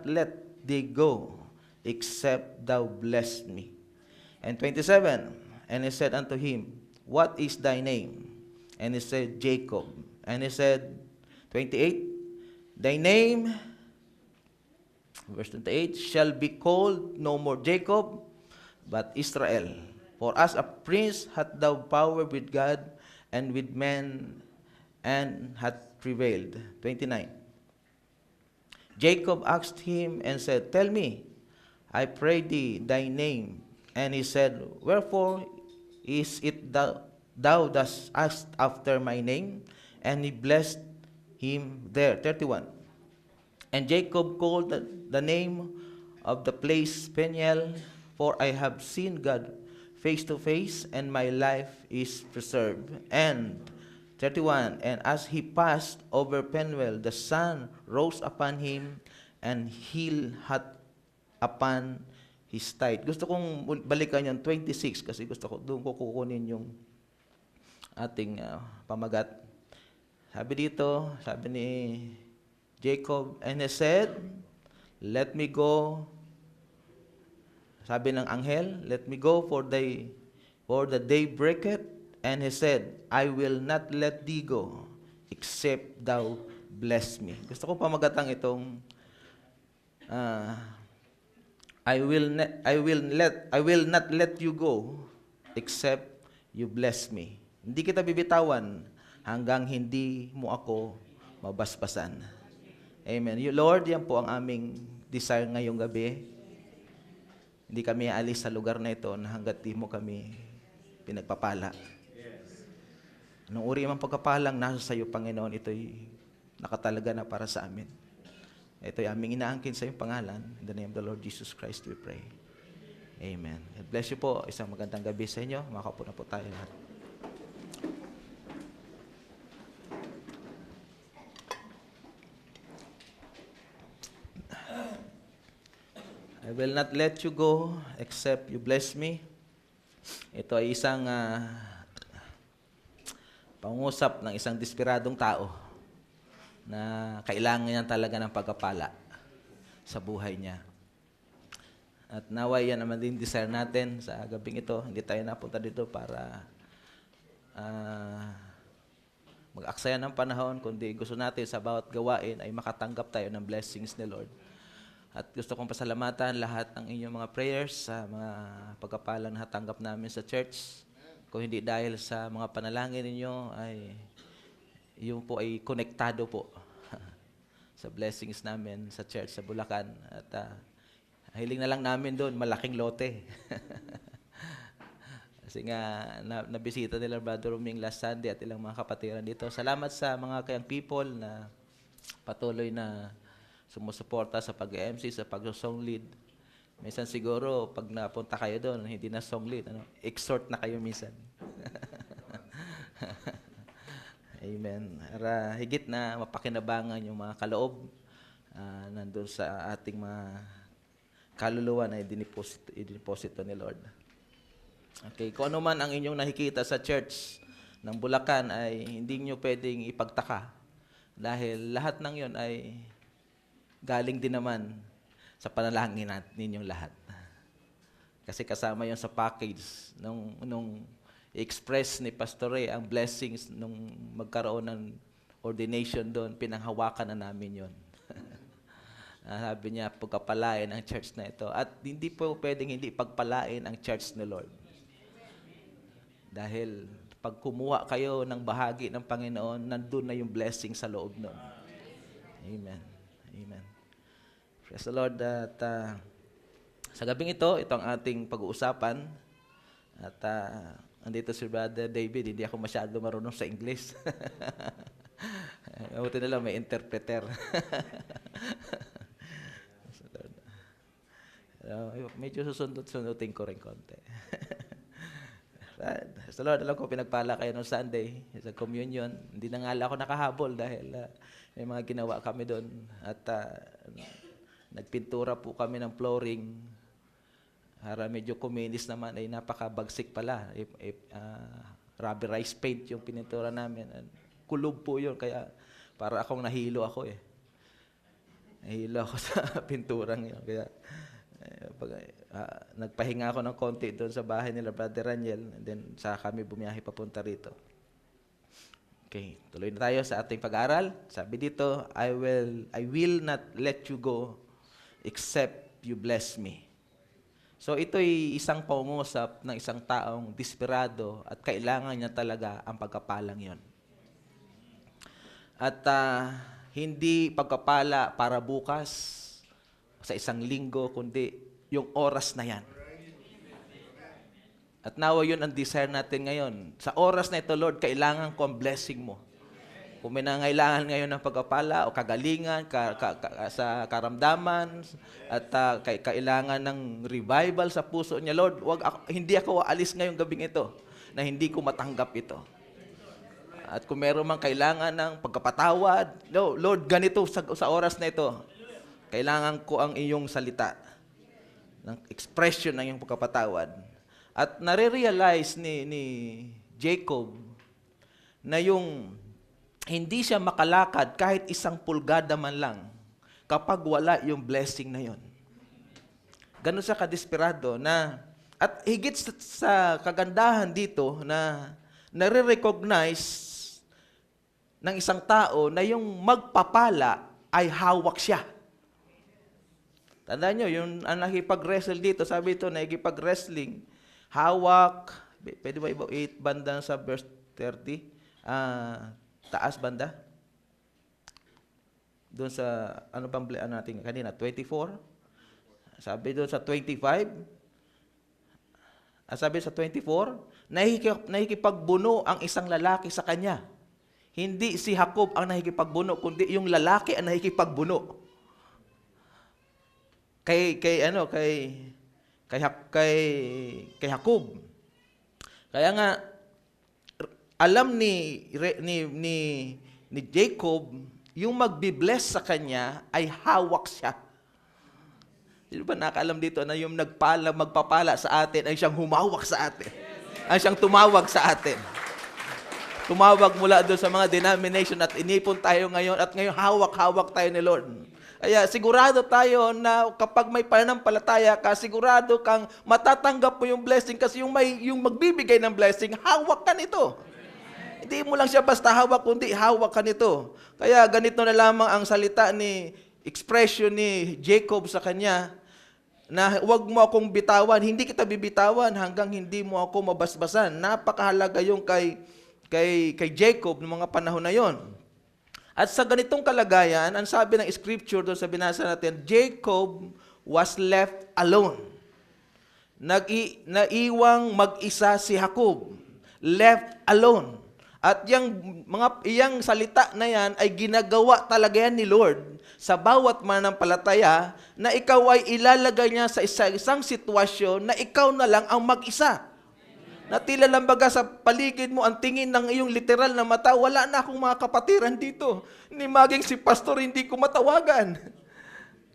let thee go, except thou bless me. And 27, and he said unto him, What is thy name? And he said, Jacob. And he said, 28, Thy name, verse 28, shall be called no more Jacob, but Israel. For as a prince hath thou power with God and with men, and hath prevailed. 29. Jacob asked him and said, Tell me, I pray thee, thy name. And he said, Wherefore is it thou dost ask after my name? And he blessed him there. 31. And Jacob called the name of the place Peniel, for I have seen God face to face, and my life is preserved. And 31, and as he passed over Peniel, the sun rose upon him, and hill hot upon his thigh. Gusto kong balikan yung 26 kasi gusto ko doon ko kukunin yung ating pamagat. Sabi dito, sabi ni Jacob, and he said, Let me go. Sabi ng anghel, Let me go, for the day breaketh. And he said, I will not let thee go, except thou bless me. Gusto ko pamagatang itong I will not let you go, except you bless me. Hindi kita bibitawan hanggang hindi mo ako mabasbasan. Amen. Lord, yan po ang aming desire ngayong gabi. Hindi kami aalis sa lugar na ito na hanggat di mo kami pinagpapala. Anong uri mang pagkapalang nasa sa iyo, Panginoon, ito'y nakatalaga na para sa amin. Ito'y aming inaangkin sa iyong pangalan. In the name of the Lord Jesus Christ we pray. Amen. God bless you po. Isang magandang gabi sa inyo. Makaupo na po tayo lahat. I will not let you go except you bless me. Ito ay isang pangusap ng isang desperadong tao na kailangan niya talaga ng pagkapala sa buhay niya. At naway yan naman din desire natin sa gabing ito. Hindi tayo napunta dito para mag-aksaya ng panahon, kundi gusto natin sa bawat gawain ay makatanggap tayo ng blessings ni Lord. At gusto kong pasalamatan lahat ng inyong mga prayers sa mga pagkapalang natanggap namin sa church. Kung hindi dahil sa mga panalangin ninyo, ay yung po ay konektado po sa blessings namin sa church sa Bulacan. At hiling na lang namin doon, malaking lote. Kasi nga, nabisita nila Brother Roming last Sunday at ilang mga kapatiran dito. Salamat sa mga kayang people na patuloy na sumusuporta sa pag-MC, sa pag-song lead. Minsan siguro, pag napunta kayo doon, hindi na song lead, exhort na kayo minsan. Amen. Para higit na mapakinabangan yung mga kaloob nandun sa ating mga kaluluwa na idiniposito ni Lord. Okay, kung ano man ang inyong nakikita sa church ng Bulacan ay hindi nyo pwedeng ipagtaka dahil lahat ng yon ay galing din naman sa panalangin ninyong lahat. Kasi kasama yon sa package nung express ni Pastor Ray ang blessings nung magkaroon ng ordination doon, pinanghawakan na namin yon. Sabi niya, pagkapalain ang church na ito. At hindi po pwedeng hindi pagpalain ang church ni Lord. Dahil pag kumuha kayo ng bahagi ng Panginoon, nandun na yung blessing sa loob nun. Amen. Amen. Praise the Lord. At sa gabing ito ang ating pag-uusapan. At andito si Brother David, hindi ako masyado marunong sa English. Mabuti na lang may interpreter. Medyo susundot-sundutin ko rin konti. Sa Lord, alam ko pinagpala kayo noong Sunday sa communion. Hindi na nga ako nakahabol dahil may mga ginawa kami doon. At nagpintura po kami ng flooring. Para medyo kuminis naman, ay napakabagsik pala. Rubberized paint yung pinintura namin. Kulob po yun, kaya para akong nahilo ako eh. Nahilo ako sa pinturang yun. Kaya nagpahinga ako ng konti doon sa bahay nila, Brother Raniel, and then sa kami bumiyahe papunta rito. Okay, tuloy na tayo sa ating pag-aaral. Sabi dito, I will not let you go except you bless me. So ito'y isang pangungusap ng isang taong desperado at kailangan niya talaga ang pagkapalang yon. At hindi pagkapala para bukas, sa isang linggo, kundi yung oras na yan. At nawa yun ang desire natin ngayon. Sa oras na ito, Lord, kailangan ko ang blessing mo. Kung may nangailangan ngayon ng pagkapala o kagalingan, sa karamdaman, at kailangan ng revival sa puso niya, Lord, hindi ako aalis ngayong gabing ito na hindi ko matanggap ito. At kung meron mang kailangan ng pagkapatawad, no, Lord, ganito sa oras na ito, kailangan ko ang iyong salita, ng expression ng iyong pagkapatawad. At nare-realize ni Jacob na yung hindi siya makalakad kahit isang pulgada man lang kapag wala yung blessing na yon. Ganun siya kadesperado na, at higit sa kagandahan dito na nare-recognize ng isang tao na yung magpapala ay hawak siya. Tandaan nyo, yung nakipag-wrestle dito, sabi ito, nakipag-wrestling, hawak, pwede ba 8 banda sa verse 30? Taas banda? Doon sa, ano bang natin kanina? 24? Sabi doon sa 25? Sabi sa 24, nakikipagbuno ang isang lalaki sa kanya. Hindi si Jacob ang nakikipagbuno, kundi yung lalaki ang nakikipagbuno. Kay Jacob. Kaya nga alam ni Jacob yung magbi-bless sa kanya ay hawak siya. Di ba nakaalam dito na yung magpapala sa atin ay siyang humawak sa atin. Ay siyang tumawag sa atin. Tumawag mula doon sa mga denomination at inipon tayo ngayon at ngayon hawak-hawak tayo ni Lord. Kaya sigurado tayo na kapag may pananampalataya ka, sigurado kang matatanggap mo yung blessing kasi yung magbibigay ng blessing, hawak ka nito. Hindi mo lang siya basta hawak, kundi hawak ka nito. Kaya ganito na lamang ang salita expression ni Jacob sa kanya, na huwag mo akong bitawan, hindi kita bibitawan hanggang hindi mo ako mabasbasan. Napakahalaga yung kay Jacob ng mga panahon na yon. At sa ganitong kalagayan, ang sabi ng scripture doon sa binasa natin, Jacob was left alone. Naiwang mag-isa si Jacob. Left alone. At iyang salita na yan ay ginagawa talaga yan ni Lord sa bawat mananampalataya na ikaw ay ilalagay niya sa isang sitwasyon na ikaw na lang ang mag-isa. Na tila lang baga sa paligid mo, ang tingin ng iyong literal na mata, wala na akong mga kapatiran dito. Ni maging si pastor, hindi ko matawagan.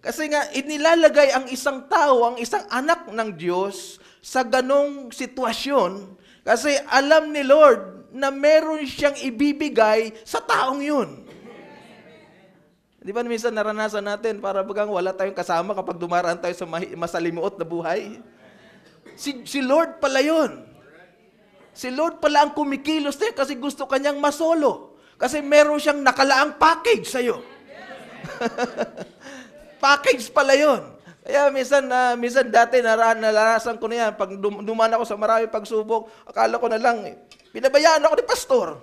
Kasi nga, inilalagay ang isang tao, ang isang anak ng Diyos sa ganong sitwasyon. Kasi alam ni Lord na meron siyang ibibigay sa taong yun. Di ba minsan naranasan natin, para bagang wala tayong kasama kapag dumaraan tayo sa masalimuot na buhay? Si Lord pala yun. Si Lord pala ang kumikilos tayo kasi gusto kanyang masolo. Kasi meron siyang nakalaang package sa'yo. Package pala yun. Kaya minsan dati naranasan ko na yan. Pag dumaan ako sa marami pagsubok, akala ko na lang, pinabayaan ako ni pastor.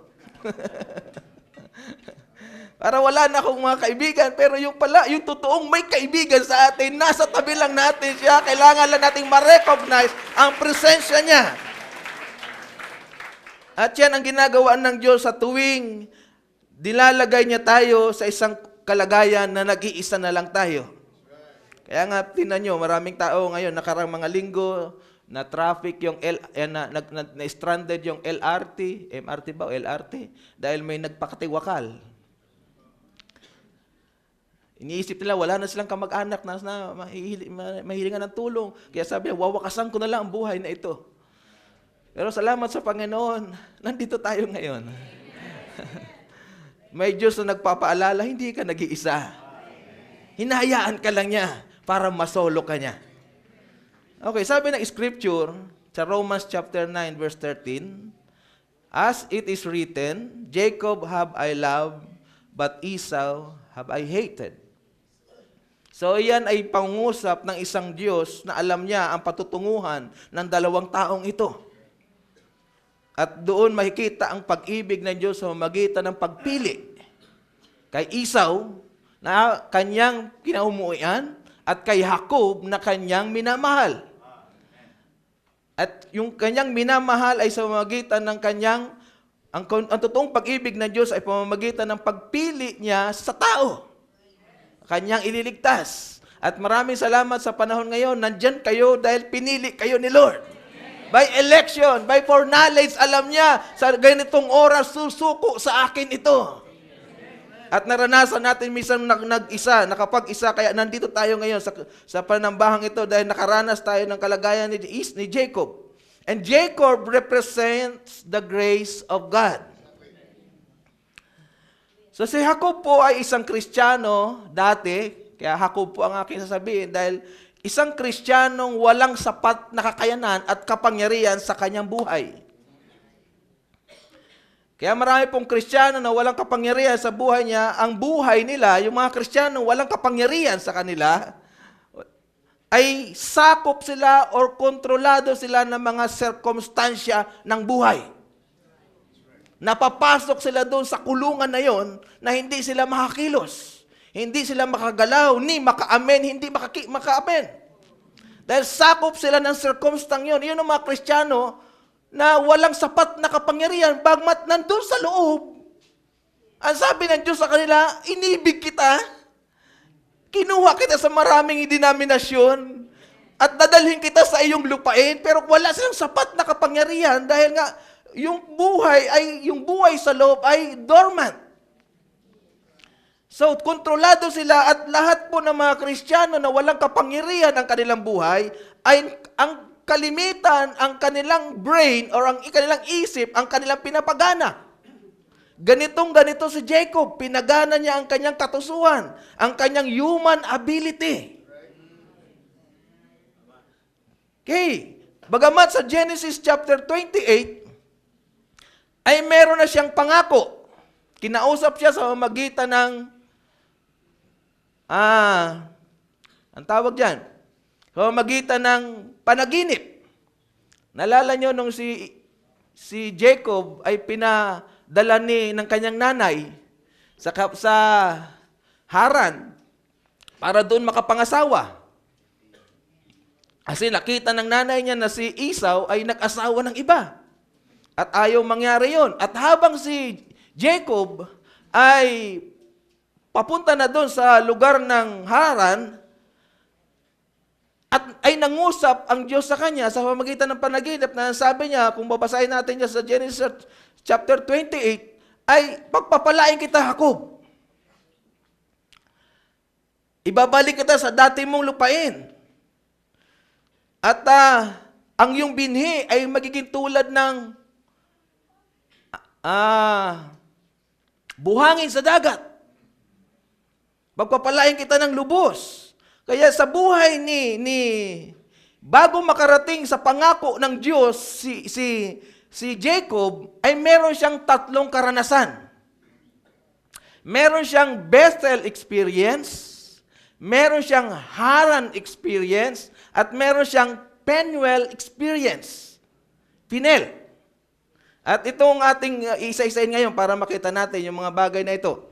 Para wala na akong mga kaibigan. Pero yung totoong may kaibigan sa atin, nasa tabi lang natin siya. Kailangan lang nating ma-recognize ang presensya niya. At yan ang ginagawa ng Diyos sa tuwing dilalagay niya tayo sa isang kalagayan na nag-iisa na lang tayo. Kaya nga, tingnan nyo, maraming tao ngayon, nakarang mga linggo, na traffic yung na-stranded yung LRT, MRT ba o LRT? Dahil may nagpakatiwakal. Iniisip nila, wala na silang kamag-anak na mahilingan ng tulong. Kaya sabi, wawakasan ko na lang ang buhay na ito. Pero salamat sa Panginoon, nandito tayo ngayon. May Diyos na nagpapaalala, hindi ka nag-iisa. Hinahayaan ka lang niya para masolo ka niya. Okay, sabi ng scripture sa Romans chapter 9 verse 13, as it is written, Jacob have I loved, but Esau have I hated. So iyan ay pangungusap ng isang Diyos na alam niya ang patutunguhan ng dalawang taong ito. At doon makikita ang pag-ibig ng Diyos sa magitan ng pagpili kay Esau na kanyang kinaumuian at kay Jacob na kanyang minamahal. At yung kanyang minamahal ay sa pamamagitan ng kanyang, ang totoong pag-ibig ng Diyos ay pamamagitan ng pagpili niya sa tao. Kanyang ililigtas. At maraming salamat sa panahon ngayon, nandyan kayo dahil pinili kayo ni Lord. By election, by foreknowledge, alam niya, sa ganitong oras, susuko sa akin ito. At naranasan natin minsan nakapag-isa, kaya nandito tayo ngayon sa panambahang ito dahil nakaranas tayo ng kalagayan ni Jacob. And Jacob represents the grace of God. So si Jacob po ay isang Kristiyano dati, kaya Jacob po ang aking sasabihin, dahil isang Kristiyanong walang sapat na kakayanan at kapangyarihan sa kanyang buhay. Kaya marami pong Kristiyano na walang kapangyarihan sa buhay niya, ang buhay nila, yung mga Kristiyano walang kapangyarihan sa kanila, ay sakop sila or kontrolado sila ng mga sirkumstansya ng buhay. Napapasok sila doon sa kulungan na yon na hindi sila makakilos. Hindi sila makagalaw, ni makaamen, hindi makaamen. Dahil sakop sila ng circumstance yun. Yun ang mga Kristiyano na walang sapat na kapangyarihan, bagmat nandun sa loob. Ang sabi ng Diyos sa kanila, inibig kita, kinuha kita sa maraming denominasyon, at dadalhin kita sa iyong lupain, pero wala silang sapat na kapangyarihan dahil nga yung buhay sa loob ay dormant. So, kontrolado sila at lahat po ng mga Kristiyano na walang kapangyarihan ang kanilang buhay ay ang kalimitan, ang kanilang brain or ang kanilang isip, ang kanilang pinapagana. Ganito si Jacob, pinagana niya ang kanyang katusuhan, ang kanyang human ability. Okay, bagamat sa Genesis chapter 28, ay meron na siyang pangako. Kinausap siya sa pamamagitan ng, ang tawag dyan, sa pamamagitan ng panaginip. Nalala nyo nung si Jacob ay pinadala ng kanyang nanay sa Haran para doon makapangasawa. Kasi nakita ng nanay niya na si Esau ay nag-asawa ng iba. At ayaw mangyari yon. At habang si Jacob ay papunta na doon sa lugar ng Haran, at ay nangusap ang Diyos sa kanya sa pamamagitan ng panaginip na sabi niya, kung babasahin natin niya sa Genesis chapter 28, ay pagpapalain kita, Jacob. Ibabalik kita sa dati mong lupain. At ang iyong binhi ay magiging tulad ng buhangin sa dagat. Pagpapalain kita ng lubos. Kaya sa buhay bago makarating sa pangako ng Diyos, si Jacob, ay meron siyang tatlong karanasan. Meron siyang Bethel experience, meron siyang Haran experience, at meron siyang Penuel experience. Pinel. At itong ating isa-isain ngayon para makita natin yung mga bagay na ito.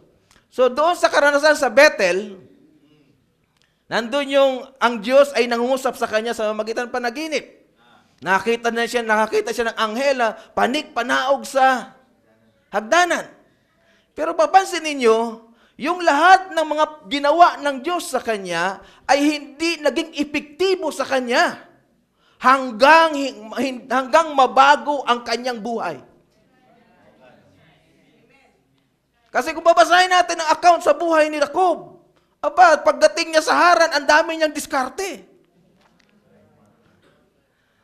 So doon sa karanasan sa Bethel, nandun ang Diyos ay nangungusap sa kanya sa magitan ng panaginip. Nakakita siya ng anghel na panik-panaog sa hagdanan. Pero papansin ninyo, yung lahat ng mga ginawa ng Diyos sa kanya ay hindi naging epektibo sa kanya hanggang mabago ang kanyang buhay. Kasi kung babasahin natin ang account sa buhay ni Jacob, pagdating niya sa Haran, ang dami niyang diskarte.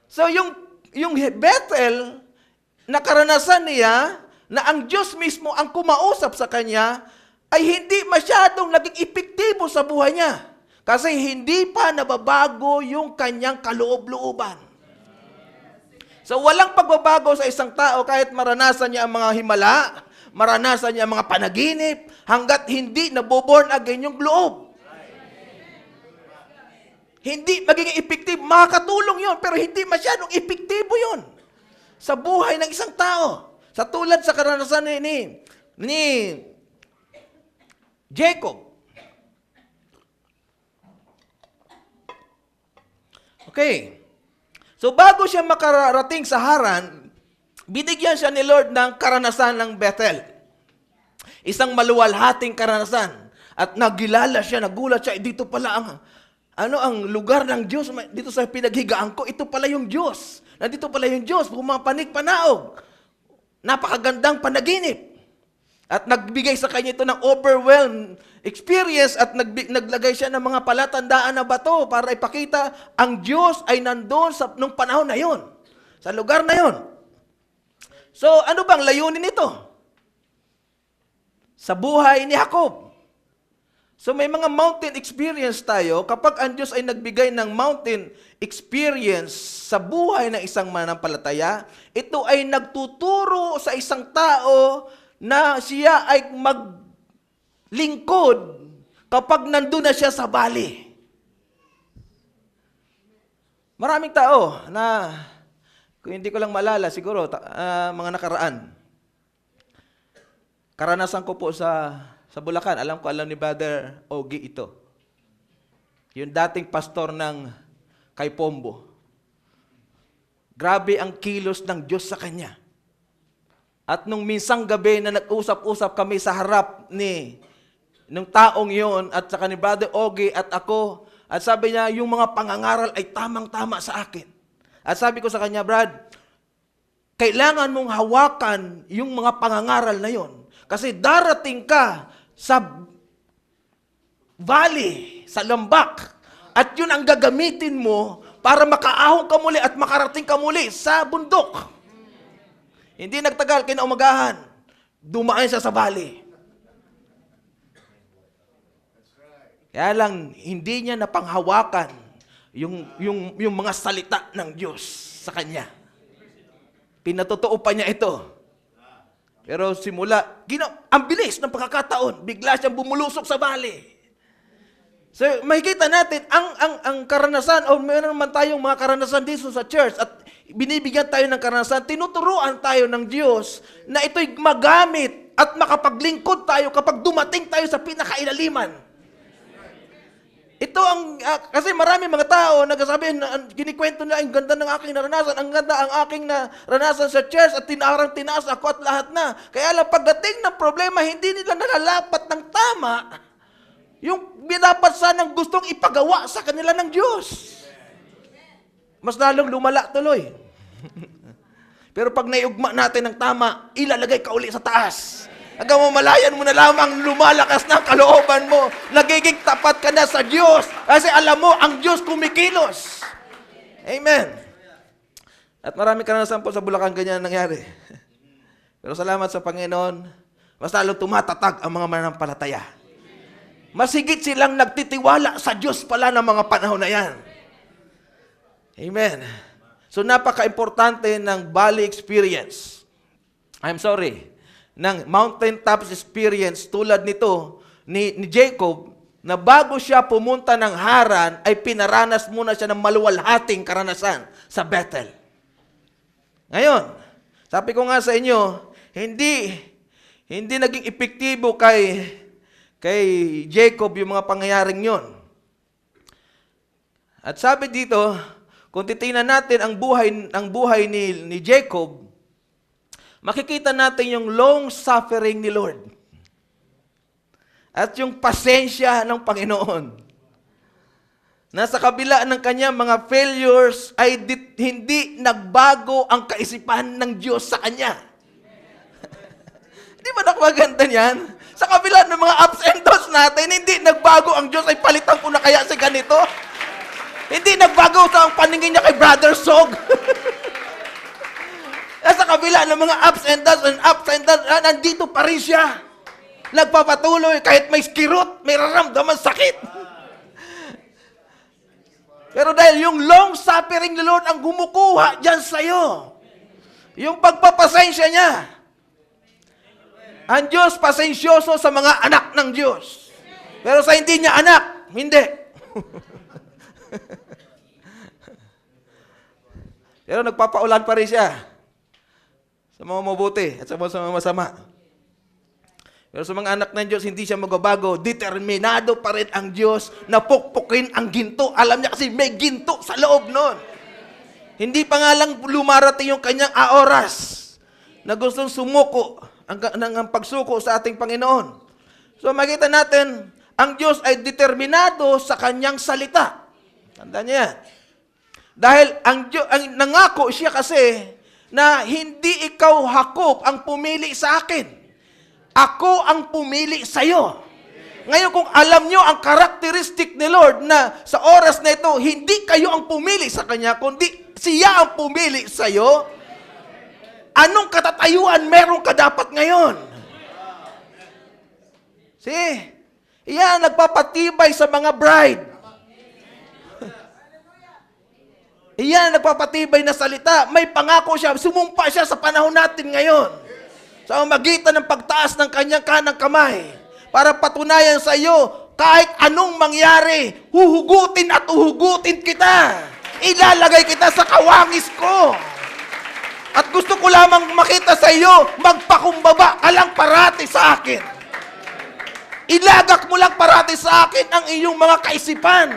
So yung Bethel, na karanasan niya, na ang Diyos mismo ang kumausap sa kanya, ay hindi masyadong naging epektibo sa buhay niya. Kasi hindi pa nababago yung kanyang kaloob-looban. So walang pagbabago sa isang tao kahit maranasan niya ang mga himala, maranasan niya ang mga panaginip, hanggat hindi naboborn again yung loob. Hindi magiging epektibo. Makakatulong yun, pero hindi masyadong epektibo yun sa buhay ng isang tao. Sa tulad sa karanasan ni Jacob. Okay. So bago siya makarating sa Haran, binigyan siya ni Lord ng karanasan ng Bethel. Isang maluwalhating karanasan. At nagilala siya, nagulat siya, dito pala ang lugar ng Diyos, dito sa pinaghigaan ko, ito pala yung Diyos. Nandito pala yung Diyos, pumapanig panaog. Napakagandang panaginip. At nagbigay sa kanya ito ng overwhelmed experience at naglagay siya ng mga palatandaan na bato para ipakita ang Diyos ay nandoon nung panahon na yon, sa lugar na yon. So, ano bang layunin nito? Sa buhay ni Jacob. So, may mga mountain experience tayo. Kapag ang Diyos ay nagbigay ng mountain experience sa buhay ng isang mananampalataya, ito ay nagtuturo sa isang tao na siya ay maglingkod kapag nandun na siya sa bali. Maraming tao na, kung hindi ko lang maalala, siguro, mga nakaraan. Karanasan ko po sa Bulacan. Alam ni Brother Ogie ito. Yung dating pastor ng kay Pombo. Grabe ang kilos ng Diyos sa kanya. At nung minsang gabi na nag-usap-usap kami sa harap nung taong yon at saka ni Brother Ogie at ako, at sabi niya, yung mga pangangaral ay tamang-tama sa akin. At sabi ko sa kanya, Brad, kailangan mong hawakan yung mga pangangaral na yon. Kasi darating ka sa valley, sa lambak, at yun ang gagamitin mo para makaahon ka muli at makarating ka muli sa bundok. Hindi nagtagal, kinaumagahan, dumaan siya sa bali. Kaya lang, hindi niya napanghawakan yung mga salita ng Diyos sa kanya. Pinatotoo pa niya ito. Pero simula, ang bilis ng pagkakataon, bigla siyang bumulusok sa bali. So, makikita natin, ang karanasan, o meron naman tayong mga karanasan dito sa church, at binibigyan tayo ng karanasan, tinuturuan tayo ng Diyos na ito'y magamit at makapaglingkod tayo kapag dumating tayo sa pinakailaliman. Ito kasi marami mga tao nagsasabi, kinikwento na, ang ganda ng aking naranasan, ang ganda ang aking naranasan sa church at tinaas ako at lahat na. Kaya lang pagdating ng problema, hindi nila nalalapat ng tama yung dapat sanang gustong ipagawa sa kanila ng Diyos. Mas lalong lumala tuloy. Pero pag naiugma natin ng tama, ilalagay ka uli sa taas. Hanggang mamalayan mo na lamang lumalakas na ang kalooban mo. Nagiging tapat ka na sa Diyos. Kasi alam mo, ang Diyos kumikilos. Amen. At marami karanasan po sa Bulacan ganyan nangyari. Pero salamat sa Panginoon, mas lalong tumatatag ang mga mananampalataya. Mas higit silang nagtitiwala sa Diyos pala ng mga panahon na yan. Amen. So napaka-importante ng valley experience. Ng mountaintops experience tulad nito ni Jacob, na bago siya pumunta ng Haran, ay pinaranas muna siya ng maluwalhating karanasan sa Bethel. Ngayon, sabi ko nga sa inyo, hindi naging epektibo kay Jacob yung mga pangyayaring yon. At sabi dito, kung titingnan natin ang buhay ni Jacob, makikita natin yung long suffering ni Lord. At yung pasensya ng Panginoon. Nasa kabila ng kanyang mga failures, ay hindi nagbago ang kaisipan ng Diyos sa kanya. Di ba nakaganda niyan? Sa kabila ng mga ups and downs natin, hindi nagbago ang Diyos, ay palitan ko na kaya si ganito. Hindi nagbago sa ang paningin niya kay Brother Sog. Sa kabila ng mga ups and downs, nandito pa rin siya. Nagpapatuloy kahit may kirot, may raramdaman sakit. Pero dahil yung long suffering ni Lord ang gumukuha dyan sa'yo. Yung pagpapasensya niya. Ang Diyos pasensyoso sa mga anak ng Diyos. Pero sa hindi niya anak, hindi. Pero nagpapaulan pa rin siya. Sa mga mabuti at sa mga masama. Pero sa mga anak ng Diyos, hindi siya magbabago. Determinado pa rin ang Diyos na pukpukin ang ginto. Alam niya kasi may ginto sa loob nun. Hindi pa nga lang lumarating yung kanyang oras na gustong sumuko ang pagsuko sa ating Panginoon. So makita natin, ang Diyos ay determinado sa kanyang salita. Tandaan niya yan. Dahil ang nangako siya kasi na hindi ikaw Jacob ang pumili sa akin. Ako ang pumili sa iyo. Ngayon kung alam nyo ang karakteristik ni Lord na sa oras na ito, hindi kayo ang pumili sa Kanya, kundi siya ang pumili sa iyo, anong katatayuan meron ka dapat ngayon? See? Iyan nagpapatibay sa mga bride. Iyan nagpapatibay na salita. May pangako siya. Sumumpa siya sa panahon natin ngayon. Sa magitan ng pagtaas ng kanyang kanang kamay. Para patunayan sa iyo, kahit anong mangyari, huhugutin at uhugutin kita. Ilalagay kita sa kawangis ko. At gusto ko lamang makita sa iyo, magpakumbaba ka lang parati sa akin. Ilagak mo lang parati sa akin ang iyong mga kaisipan.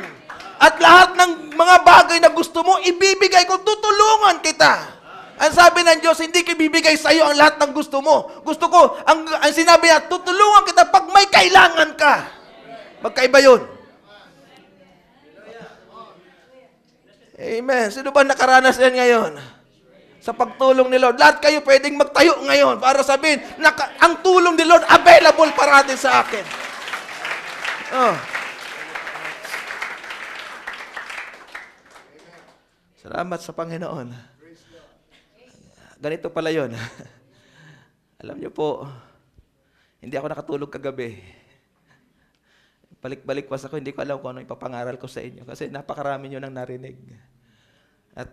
At lahat ng mga bagay na gusto mo, ibibigay ko, tutulungan kita. Ang sabi ng Diyos, hindi ko ibibigay sa iyo ang lahat ng gusto mo. Gusto ko, ang sinabi niya, tutulungan kita pag may kailangan ka. Magkaiba yun. Amen. Sino ba nakaranas yan ngayon? Sa pagtulong ni Lord. Lahat kayo pwedeng magtayo ngayon para sabihin, ang tulong ni Lord available parati sa akin. Oh. Salamat sa Panginoon. Ganito pala yun. Alam niyo po, hindi ako nakatulog kagabi. Balik-balik was ako, hindi ko alam kung ano ipapangaral ko sa inyo. Kasi napakarami nyo nang narinig. At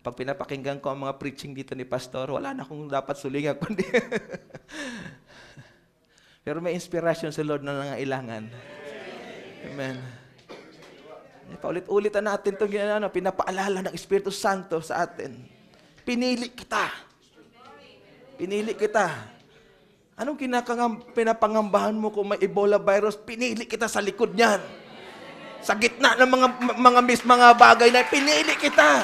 pag pinapakinggan ko ang mga preaching dito ni Pastor, wala na akong dapat sulingan. Kundi pero may inspiration sa Lord na nangailangan. Amen. Paulit-ulitan natin itong pinapaalala ng Espiritu Santo sa atin. Pinili kita. Pinili kita. Anong pinapangambahan mo kung may Ebola virus? Pinili kita sa likod niyan. Sa gitna ng mga bagay na pinili kita.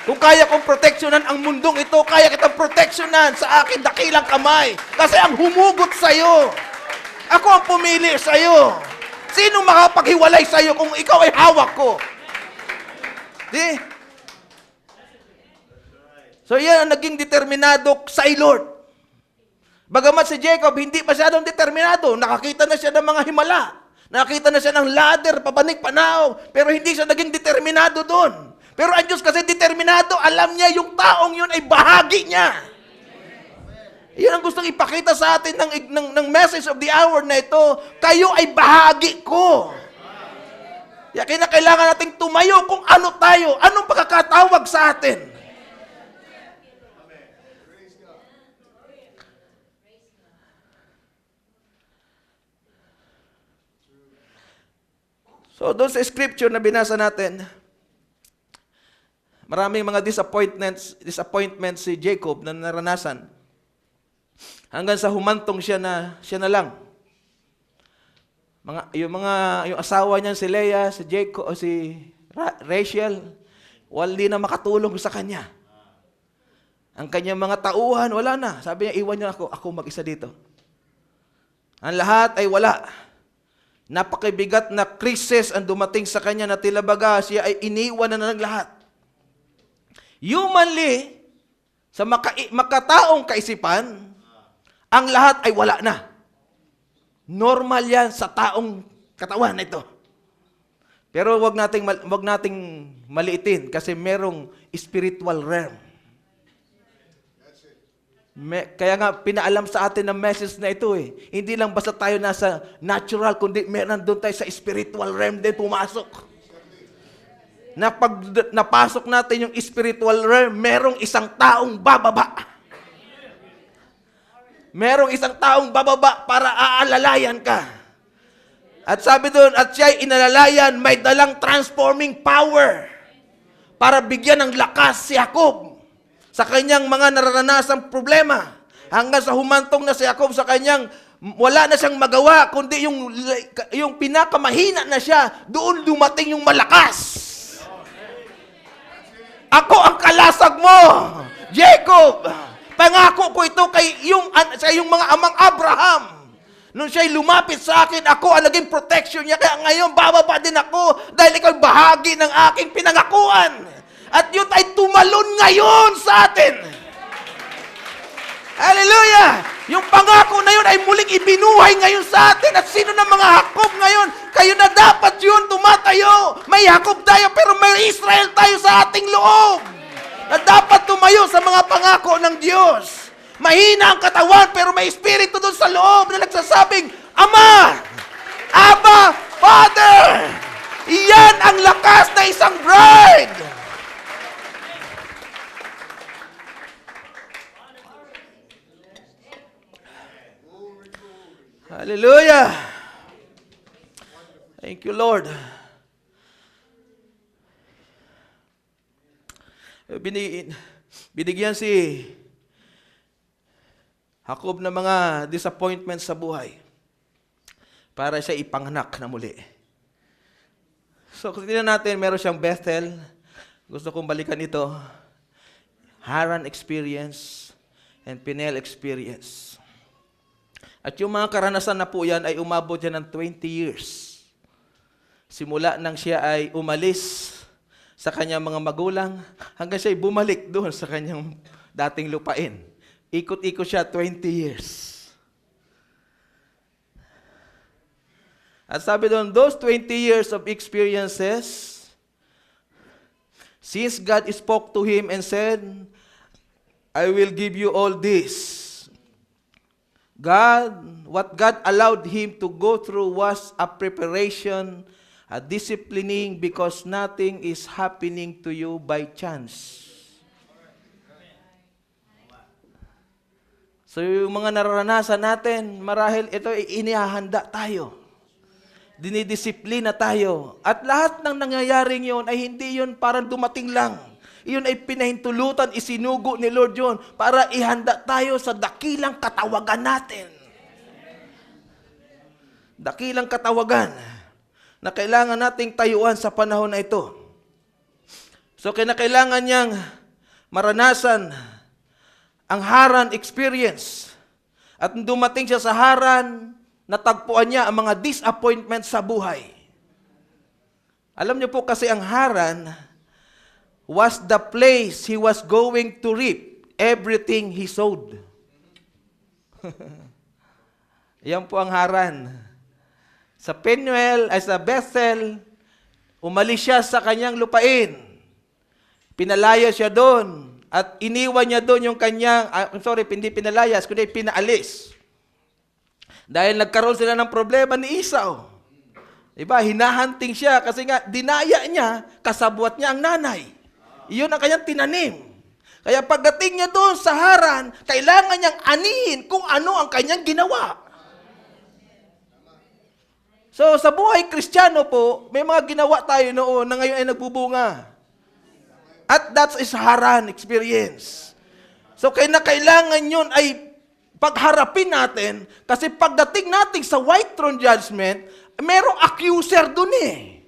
Kung kaya kong proteksyonan ang mundong ito, kaya kitang proteksyonan sa akin dakilang kamay. Kasi ang humugot sa'yo. Ako ang pumili sa'yo. Sino makapaghiwalay sa'yo kung ikaw ay hawak ko? Di? So yan ang naging determinado sa Lord. Bagamat si Jacob, hindi masyadong determinado. Nakakita na siya ng mga himala. Nakakita na siya ng ladder, pabanig, panaw. Pero hindi siya naging determinado doon. Pero ang Diyos kasi determinado, alam niya yung taong yun ay bahagi niya. Yan ang gustong ipakita sa atin ng message of the hour na ito. Kayo ay bahagi ko. Kaya kailangan nating tumayo kung ano tayo. Anong pagkakatawag sa atin? So, doon sa scripture na binasa natin, maraming mga disappointments si Jacob na naranasan. Hanggang sa humantong siya na lang. Yung asawa niya, si Leah, si Jacob, o si Rachel, wala na makatulong sa kanya. Ang kanyang mga tauhan, wala na. Sabi niya, iwan niya ako mag-isa dito. Ang lahat ay wala. Napakabigat na krisis ang dumating sa kanya na tila baga siya ay iniwan na ng lahat. Humanly, sa makataong kaisipan, ang lahat ay wala na. Normal yan sa taong katawan na ito. Pero wag nating maliitin kasi merong spiritual realm. Kaya nga pinaalam sa atin ng message na ito eh. Hindi lang basta tayo nasa natural, kundi meron doon tayo sa spiritual realm din pumasok. Na pag napasok natin yung spiritual realm, merong isang taong bababa. Merong isang taong bababa para aalalayan ka. At sabi doon, at siya'y inalalayan, may dalang transforming power para bigyan ng lakas si Jacob sa kanyang mga nararanasang problema. Hanggang sa humantong na si Jacob sa kanyang, wala na siyang magawa, kundi yung pinakamahina na siya, doon dumating yung malakas. Ako ang kalasag mo, Jacob. Pangako ko ito sa iyong mga amang Abraham. Nung siya'y lumapit sa akin, ako ang naging protection niya. Kaya ngayon, bababa din ako dahil ikaw bahagi ng aking pinangakuan. At yun ay tumalon ngayon sa atin. Hallelujah! Yung pangako na yun ay muling ibinuhay ngayon sa atin. At sino na mga Jacob ngayon? Kayo na dapat yun tumatayo. May Jacob tayo pero may Israel tayo sa ating loob. Na dapat tumayo sa mga pangako ng Diyos. Mahina ang katawan pero may espiritu doon sa loob na nagsasabing, Ama! Abba! Father! Iyan ang lakas na isang bride! Hallelujah! Thank you, Lord. Binigyan si Jacob ng mga disappointments sa buhay para siya ipanganak na muli. So, kung tingnan natin, meron siyang Bethel. Gusto kong balikan ito. Haran experience and Peniel experience. At yung mga karanasan na po yan ay umabot yan ng 20 years. Simula nang siya ay umalis sa kanyang mga magulang, hanggang siya ay bumalik doon sa kanyang dating lupain. Ikot-ikot siya 20 years. At sabi doon, those 20 years of experiences, since God spoke to him and said, I will give you all this. What God allowed him to go through was a preparation, a disciplining, because nothing is happening to you by chance. So yung mga nararanasan natin, marahil ito ay inihahanda tayo. Dinidisiplina tayo. At lahat ng nangyayaring yun ay hindi yun parang dumating lang. Iyon ay pinahintulutan, isinugo ni Lord yun para ihanda tayo sa dakilang katawagan natin. Dakilang katawagan na kailangan nating tayuan sa panahon na ito. So kinakailangan niyang maranasan ang Haran experience. At dumating siya sa Haran, natagpuan niya ang mga disappointments sa buhay. Alam niyo po kasi ang Haran was the place he was going to reap everything he sowed. Yan po ang Haran. Sa Penuel, ay sa Bethel, umalis siya sa kanyang lupain. Pinalaya siya doon. At iniwan niya doon yung kanyang, hindi pinalayas, kundi pinaalis. Dahil nagkaroon sila ng problema ni Esau. Diba? Hinahunting siya kasi nga dinaya niya, kasabwat niya ang nanay. Iyon ang kanyang tinanim. Kaya pagdating niya doon sa Haran, kailangan niyang anihin kung ano ang kanyang ginawa. So sa buhay Kristiyano po, may mga ginawa tayo noon na ngayon ay nagbubunga. At that is Haran experience. So kailangan yun ay pagharapin natin kasi pagdating natin sa white throne judgment, merong accuser dun eh.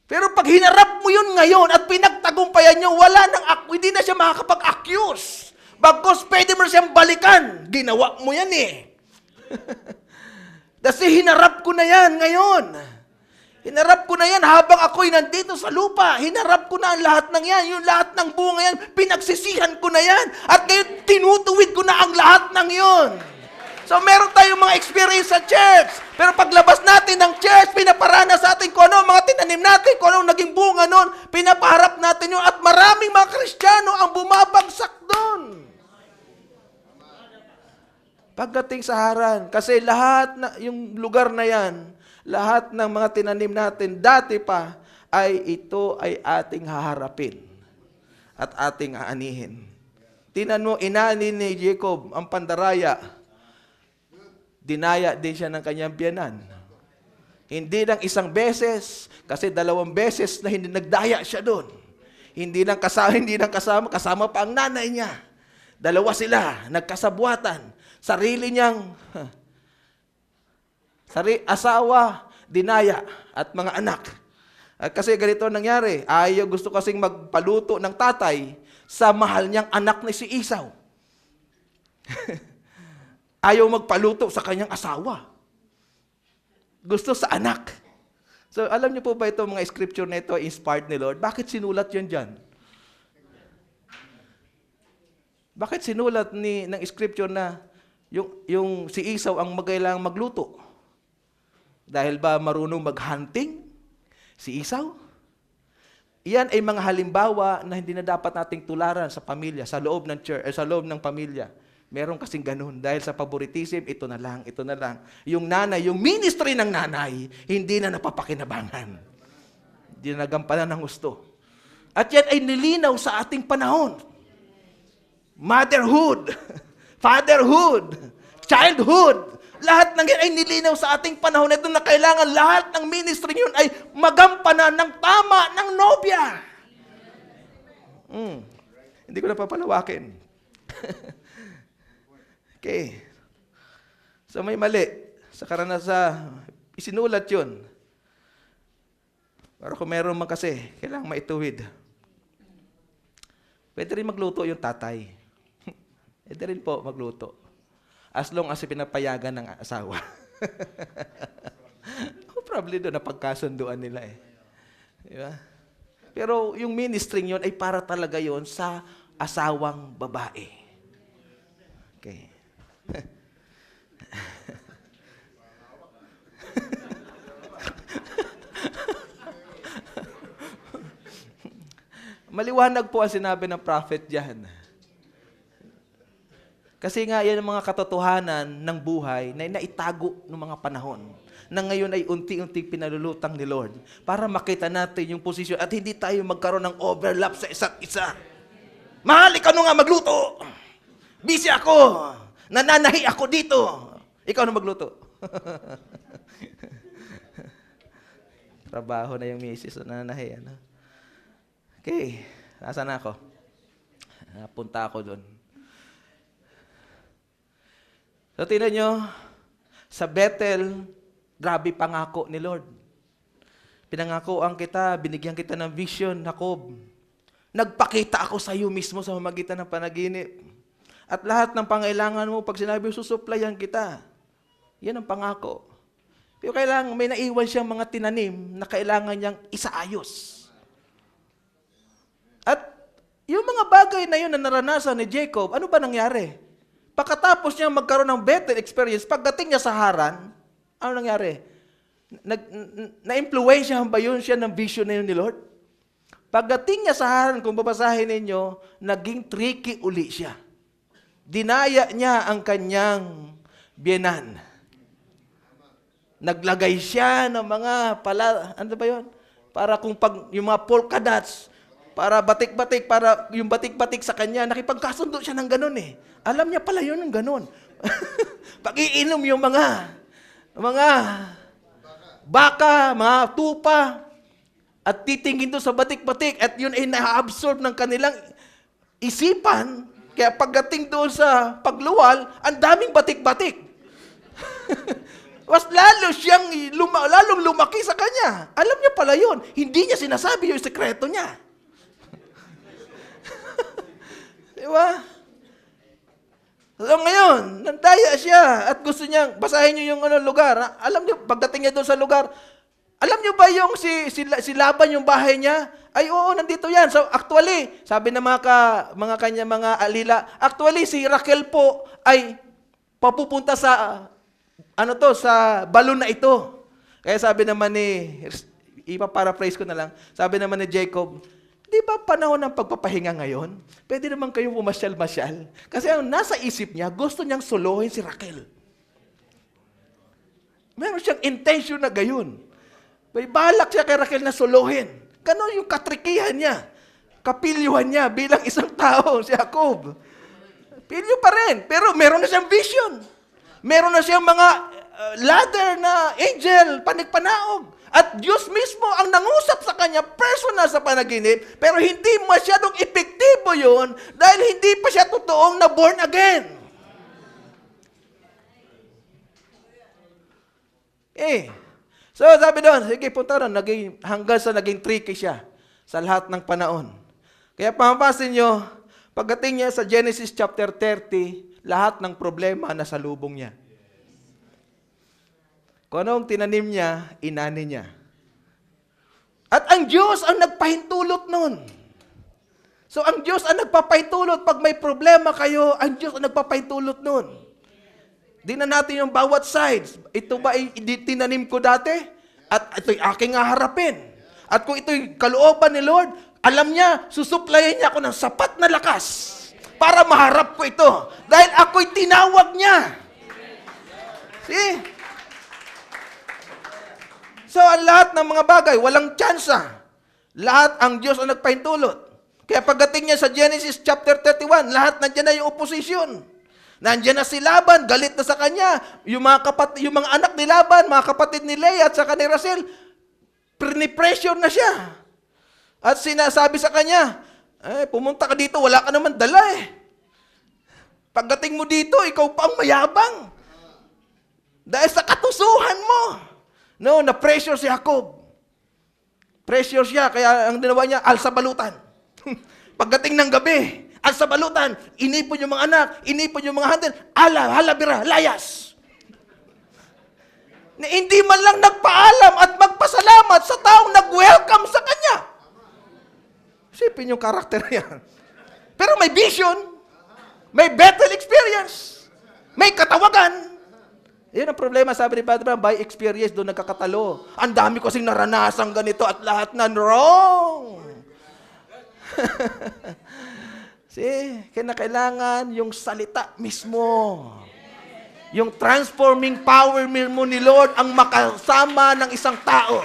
Pero pag hinarap mo yun ngayon at pinagtagumpayan nyo, hindi na siya makakapag-accuse. Bagkus pwede mo siyang balikan. Ginawa mo yan eh. Kasi hinarap ko na yan ngayon. Hinarap ko na yan habang ako'y nandito sa lupa. Hinarap ko na ang lahat ng yan. Yung lahat ng bunga yan, pinagsisihan ko na yan. At ngayon, tinutuwid ko na ang lahat ng yon. So, meron tayong mga experience sa church. Pero paglabas natin ng church, pinaparana sa atin kung ano ang mga tinanim natin, kung ano naging bunga nun, pinapaharap natin yun. At maraming mga Kristiyano ang bumabagsak doon. Pagdating sa Haran, kasi lahat na, yung lugar na yan, lahat ng mga tinanim natin dati pa, ay ito ay ating haharapin at ating aanihin. Tinan mo, inani ni Jacob ang pandaraya, dinaya din siya ng kanyang biyanan. Hindi lang isang beses, kasi 2 beses na hindi nagdaya siya doon. Hindi lang kasama pa ang nanay niya. 2 sila, nagkasabwatan. Sarili niyang asawa, dinaya, at mga anak. At kasi ganito nangyari, gusto kasing magpaluto ng tatay sa mahal niyang anak na si Esau. Ayaw magpaluto sa kanyang asawa. Gusto sa anak. So, alam niyo po ba ito, mga scripture na ito, inspired ni Lord? Bakit sinulat yun dyan? Bakit sinulat ng scripture na yung si Esau ang magailangang magluto? Dahil ba marunong mag-hunting si Esau? Iyan ay mga halimbawa na hindi na dapat nating tularan sa pamilya, sa loob ng church, sa loob ng pamilya. Meron kasing ganun. Dahil sa favoritism, ito na lang, ito na lang. Yung nanay, yung ministry ng nanay, hindi na napapakinabangan. Hindi na nagampanan ng gusto. At yan ay nilinaw sa ating panahon. Motherhood, fatherhood, childhood, lahat ng yan ay nilinaw sa ating panahon ito na kailangan lahat ng ministry yun ay magampanan ng tama ng nobya. Hindi ko na papalawakin. Okay. So may mali. Sa isinulat yun. Pero kung meron man kasi, kailangan maituwid. Pwede rin magluto yung tatay. Pwede rin po magluto. As long as pinapayagan ng asawa. Probably doon napagkasunduan nila eh. Diba? Pero yung ministry yun ay para talaga yun sa asawang babae. Okay. Maliwanag po ang sinabi ng prophet diyan. Kasi nga yan ang mga katotohanan ng buhay na naitago ng mga panahon na ngayon ay unti-unti pinalulutang ni Lord para makita natin yung posisyon at hindi tayo magkaroon ng overlap sa isa't isa. Mahal, ikaw nga magluto. Busy ako. Nananahi ako dito. Ikaw na magluto. Trabaho na yung misis na nananahi. Ano? Okay. Nasaan na ako? Napunta ako doon. So, tingnan nyo, sa Bethel, grabe pangako ni Lord. Pinangakoan kita, binigyan kita ng vision, Jacob. Nagpakita ako sa iyo mismo sa pamamagitan ng panaginip. At lahat ng pangailangan mo, pag sinabi, susuplayan kita. Yan ang pangako. Pero kailangan, may naiwan siyang mga tinanim na kailangan niyang isaayos. At yung mga bagay na yun na naranasan ni Jacob, ano ba nangyari? Pagkatapos niya magkaroon ng better experience, pagdating niya sa Haran, ano nangyari? Na-influensyahan ba yun siya ng vision na yun ni Lord? Pagdating niya sa Haran, kung babasahin ninyo, naging tricky uli siya. Dinaya niya ang kanyang biyenan. Naglagay siya ng mga ano ba yun? Para kung yung mga polka dots, para batik-batik, para yung batik-batik sa kanya, nakipagkasundo siya ng ganun eh. Alam niya pala yun ng ganun. Pag-iinom yung mga baka, mga tupa, at titingin doon sa batik-batik, at yun ay na-absorb ng kanilang isipan, kaya pagdating doon sa pagluwal, ang daming batik-batik. Was lalong lumaki sa kanya. Alam niya pala yun. Hindi niya sinasabi yung sekreto niya. Diba? So ngayon, nandaya siya at gusto niya, basahin niyo yung lugar. Alam niyo, pagdating niya doon sa lugar, alam niyo ba yung si Laban yung bahay niya? Ay oo, nandito yan. So actually, sabi ng mga kanya mga alila, actually si Raquel po ay papupunta sa sa balon na ito. Kaya sabi naman ipaparaphrase ko na lang, sabi naman ni Jacob, Di ba panahon ng pagpapahinga ngayon? Pwede naman kayo pumasyal-masyal. Kasi ang nasa isip niya, gusto niyang solohin si Raquel. Meron siyang intention na gayon. May balak siya kay Raquel na solohin. Ganon yung katrikihan niya. Kapilyuhan niya bilang isang tao, si Jacob. Pilyo pa rin, pero meron na siyang vision. Meron na siyang mga ladder na angel, panikpanaog. At Diyos mismo ang nangusap sa kanya, personal sa panaginip, pero hindi masyadong epektibo yun dahil hindi pa siya totoong na born again. So sabi doon, sige punta ron, hanggang sa naging tricky siya sa lahat ng panahon. Kaya pamapasin nyo, pagdating niya sa Genesis chapter 30, lahat ng problema nasa lubong niya. Kung anong tinanim niya, inani niya. At ang Diyos ang nagpahintulot nun. So ang Diyos ang nagpapahintulot. Pag may problema kayo, ang Diyos ang nagpapahintulot nun. Di na natin yung bawat sides. Ito ba ay tinanim ko dati? At ito'y aking haharapin. At kung ito'y kalooban ni Lord, alam niya, susuplayan niya ako ng sapat na lakas para maharap ko ito. Dahil ako'y tinawag niya. See? So, ang lahat ng mga bagay, walang tsansa. Lahat ang Diyos ang nagpahintulot. Kaya pagdating niya sa Genesis chapter 31, lahat nandiyan na yung opposition. Nandiyan na si Laban, galit na sa kanya. Yung mga anak ni Laban, mga kapatid ni Leah at saka ni Rachel, pressure na siya. At sinasabi sa kanya, pumunta ka dito, wala ka naman dala eh. Pagdating mo dito, ikaw pa ang mayabang. Dahil sa katusuhan mo. No, na-pressure si Jacob. Pressure siya, kaya ang ginawa niya, alsabalutan. Pagdating ng gabi, alsabalutan, inipon yung mga anak, inipon yung mga handel, halabira, layas. Na hindi man lang nagpaalam at magpasalamat sa taong nag-welcome sa kanya. Sipin yung karakter yan. Pero may vision, may battle experience, may katawagan. Yan ang problema, sabi ni Brother Bram, by experience doon nagkakatalo. Ang dami ko kasing naranasang ganito at lahat na wrong. See, kailangan yung salita mismo. Yung transforming power mo ni Lord ang makasama ng isang tao.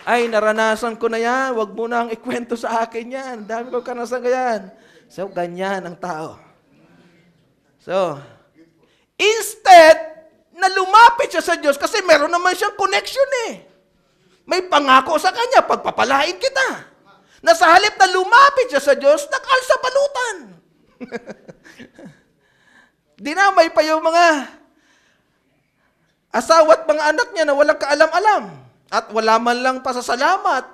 Ay, naranasan ko na yan. Huwag mo nang ikwento sa akin yan. Dami ko karanasan ganyan. So, ganyan ang tao. So, instead na lumapit siya sa Diyos kasi meron naman siyang connection eh. May pangako sa kanya, pagpapalain kita. Na sa halip na lumapit siya sa Diyos, nag-alsabalutan. Dinamay pa yung mga asawa at mga anak niya na walang kaalam-alam. At wala man lang pasasalamat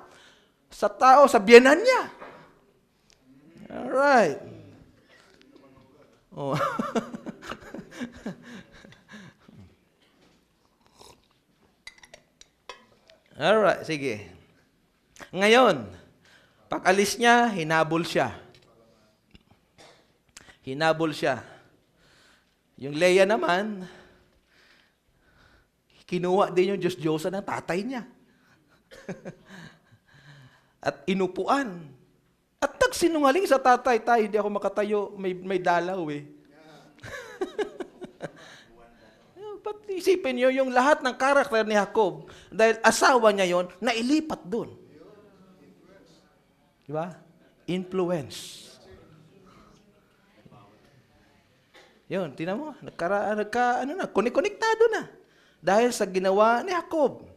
sa tao, sa biyenan niya. Alright. Oh. Alright, sige. Ngayon, pag alis niya, hinabol siya. Hinabol siya. Yung Leah naman, kinuha din yung Diyos-Diyosa ng tatay niya. At inupuan. At nagsinungaling sa tatay, tayo, hindi ako makatayo, may dalaw eh. Ba't isipin niyo yung lahat ng karakter ni Jacob, dahil asawa niya yon, nailipat doon. Diba? Influence. Yun, tinan mo, konektado na. Dahil sa ginawa ni Jacob.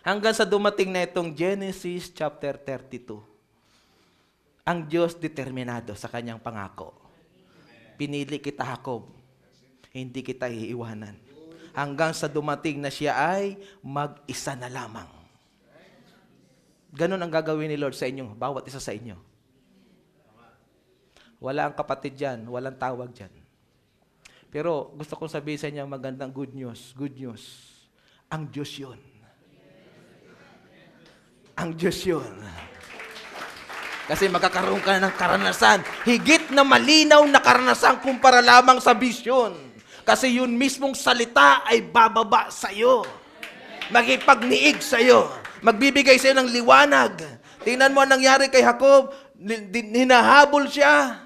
Hanggang sa dumating na itong Genesis chapter 32. Ang Diyos determinado sa kanyang pangako. Pinili kita, Jacob. Hindi kita iiwanan. Hanggang sa dumating na siya ay mag-isa na lamang. Ganon ang gagawin ni Lord sa inyo, bawat isa sa inyo. Wala ang kapatid dyan, walang tawag dyan. Pero gusto kong sabihin sa inyo magandang good news. Good news. Ang Diyos yun. Ang Diyos yun. Kasi magkakaroon ka ng karanasan. Higit na malinaw na karanasan kumpara lamang sa vision. Kasi yun mismong salita ay bababa sa'yo. Magipagniig sa'yo. Magbibigay sa'yo ng liwanag. Tingnan mo ang nangyari kay Jacob. Hinahabol siya.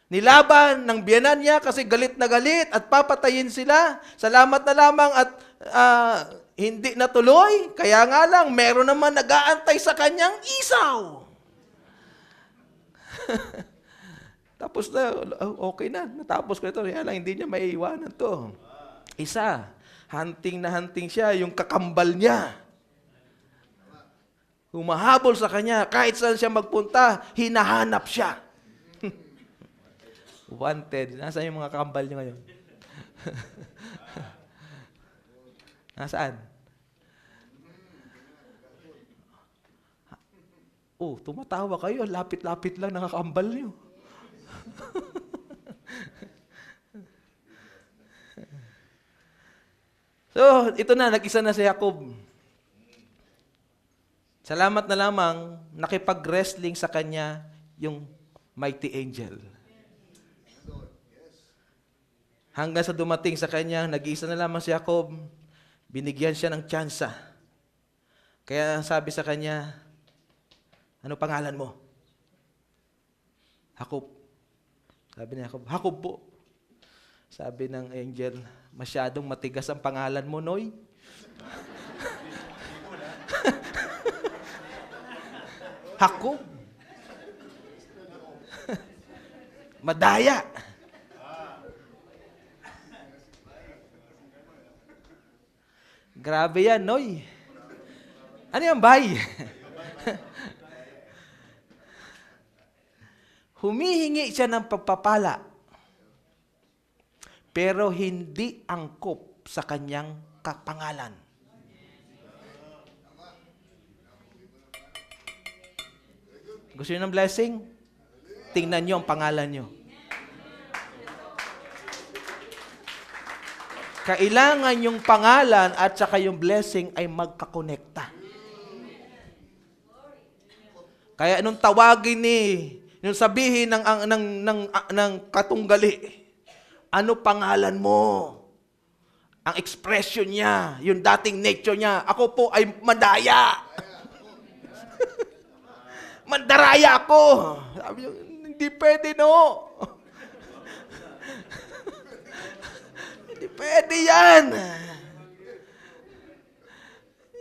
Nilaban ng biyanan niya kasi galit na galit at papatayin sila. Salamat na lamang at hindi natuloy. Kaya nga lang, meron naman nag-aantay sa kanyang Isaw. Tapos na, okay na. Natapos ko ito. Kaya lang, hindi niya maiiwanan to. Isa, hunting na hunting siya, yung kakambal niya. Humahabol sa kanya. Kahit saan siya magpunta, hinahanap siya. Wanted. Nasaan yung mga kakambal niyo ngayon? Nasaan? Oh, tumatawa kayo. Lapit-lapit lang nakakambal niyo. So, ito na. Nag-isa na si Jacob. Salamat na lamang, nakipag-wrestling sa kanya yung mighty angel. Hanggang sa dumating sa kanya, nag-iisa na lamang si Jacob, binigyan siya ng tsansa. Kaya sabi sa kanya, ano pangalan mo? Jacob. Sabi ni Jacob, Jacob po. Sabi ng angel, masyadong matigas ang pangalan mo, Noy. Jacob. Madaya. Grabe yan, Noy. Ano yan, bay? Humihingi siya ng pagpapala, pero hindi angkop sa kanyang kapangalan. Gusto niyo ng blessing? Tingnan niyo ang pangalan niyo. Kailangan yung pangalan at saka yung blessing ay magkakonekta. Kaya nung tawagin nung sabihin ng katunggali, ano pangalan mo? Ang expression niya, yung dating nature niya, ako po ay madaya. Mandaraya ako. Sabi niya, hindi pwede, no. Hindi pwede yan.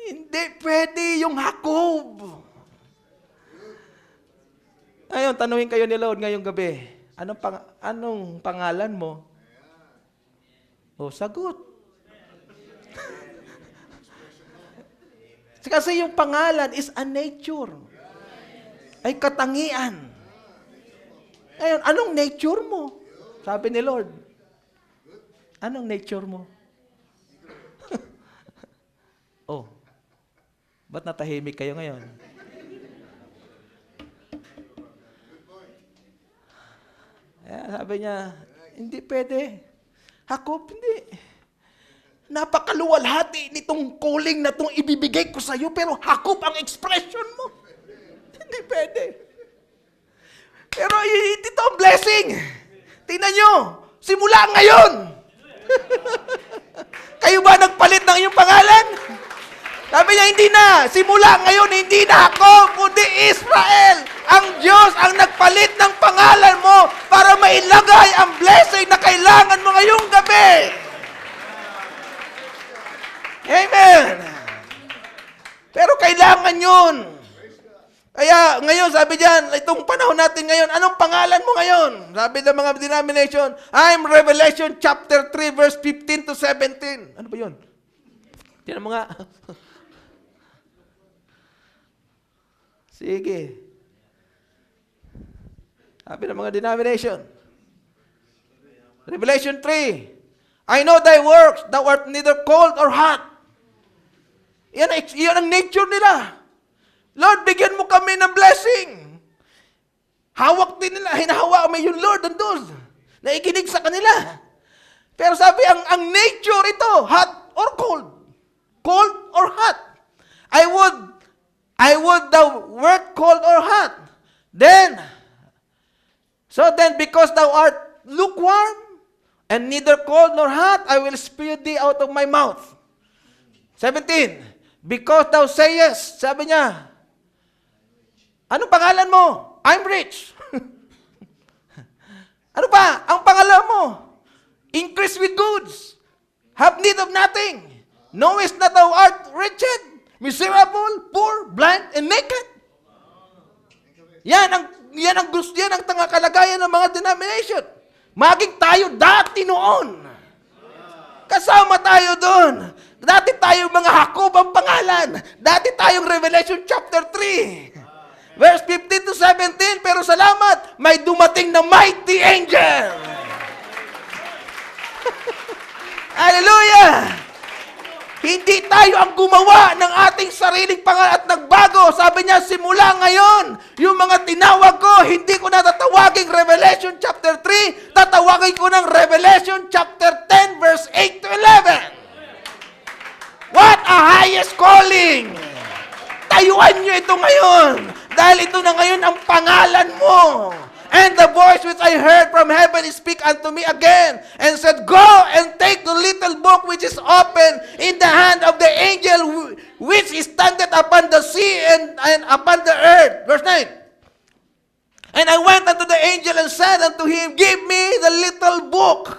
Hindi pwede yung Jacob. Ngayon, tanungin kayo ni Lord ngayong gabi, anong pangalan mo? O, sagot. Kasi yung pangalan is a nature. Ay katangian. Ngayon, anong nature mo? Sabi ni Lord. Anong nature mo? Oh, ba't natahimik kayo ngayon? Sabi niya, hindi pwede. Jacob, hindi. Napakaluwalhati nitong calling na itong ibibigay ko sa iyo, pero Jacob ang expression mo. Hindi pwede. Pero ito ang blessing. Tingnan nyo, simula ngayon. Kayo ba nagpalit ng iyong pangalan? Sabi niya, hindi na. Simula ngayon, hindi na Jacob, kundi Israel. Ang Diyos ang nagpalit ng pangalan mo para mailagay ang blessing na kailangan mo ngayong gabi. Amen. Pero kailangan yun. Kaya ngayon, sabi diyan, itong panahon natin ngayon, anong pangalan mo ngayon? Sabi ng mga denomination, I'm Revelation chapter 3 verse 15 to 17. Ano ba yun? Tingnan mo nga. Sige. Sabi ng mga denomination. Revelation 3. I know thy works, thou art neither cold or hot. Yan ang nature nila. Lord, bigyan mo kami ng blessing. Hawak din nila, hinahawa kami yung Lord nandun. Naikinig sa kanila. Pero sabi, ang nature ito, hot or cold. Cold or hot. I would thou wert cold or hot. So then, because thou art lukewarm, and neither cold nor hot, I will spew thee out of my mouth. 17, because thou sayest, sabi niya, Anong pangalan mo? I'm rich. Ano pa? Ang pangalan mo? Increase with goods. Have need of nothing. Knowest that thou art wretched, miserable, poor, blind, and naked. Yan ang gusto, yan ang kalagayan ng mga denomination. Maging tayo dati noon. Kasama tayo doon. Dati tayong mga Jacob ang pangalan. Dati tayong Revelation chapter 3. Verse 15 to 17, pero salamat, may dumating na mighty angel. Hallelujah! Hindi tayo ang gumawa ng ating sariling pangalan at nagbago. Sabi niya, simula ngayon, yung mga tinawag ko, hindi ko na tatawagin Revelation chapter 3, tatawagin ko ng Revelation chapter 10, verse 8 to 11. What a highest calling! Tayuan niyo ito ngayon, dahil ito na ngayon ang pangalan mo. And the voice which I heard from heaven speak unto me again, and said, Go and take the little book which is open in the hand of the angel which standeth upon the sea and upon the earth. Verse 9. And I went unto the angel and said unto him, Give me the little book.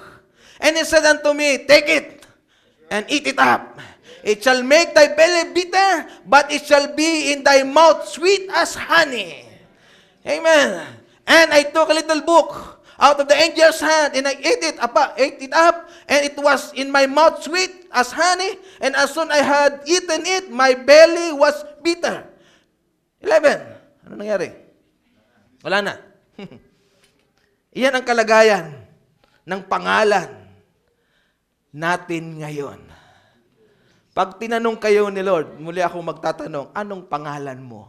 And he said unto me, Take it and eat it up. It shall make thy belly bitter, but it shall be in thy mouth sweet as honey. Amen. And I took a little book out of the angel's hand, and I ate it up, and it was in my mouth sweet as honey, and as soon I had eaten it, my belly was bitter. 11. Ano nangyari? Wala na. Iyan ang kalagayan ng pangalan natin ngayon. Pag tinanong kayo ni Lord, muli ako magtatanong, anong pangalan mo?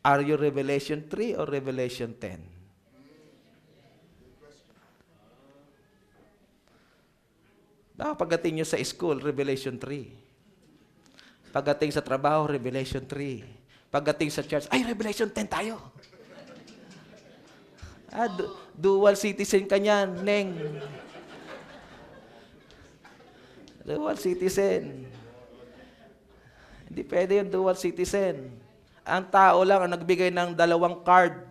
Are you Revelation 3 or Revelation 10? Pagdating nyo sa school, Revelation 3. Pagdating sa trabaho, Revelation 3. Pagdating sa church, ay, Revelation 10 tayo. Dual citizen ka niyan, Neng. Dual citizen. Hindi pwede yung dual citizen. Ang tao lang ang nagbigay ng 2 card.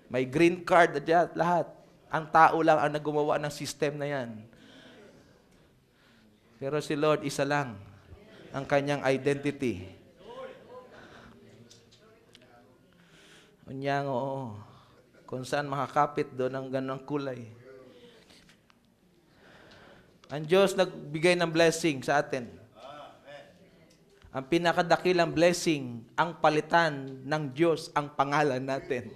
May green card at yan, lahat. Ang tao lang ang naggumawa ng system na yan. Pero si Lord, isa lang ang kanyang identity. Unyang, oo. Kung saan makakapit doon ang ganang kulay. Ang Diyos nagbigay ng blessing sa atin. Ang pinakadakilang blessing, ang palitan ng Diyos ang pangalan natin.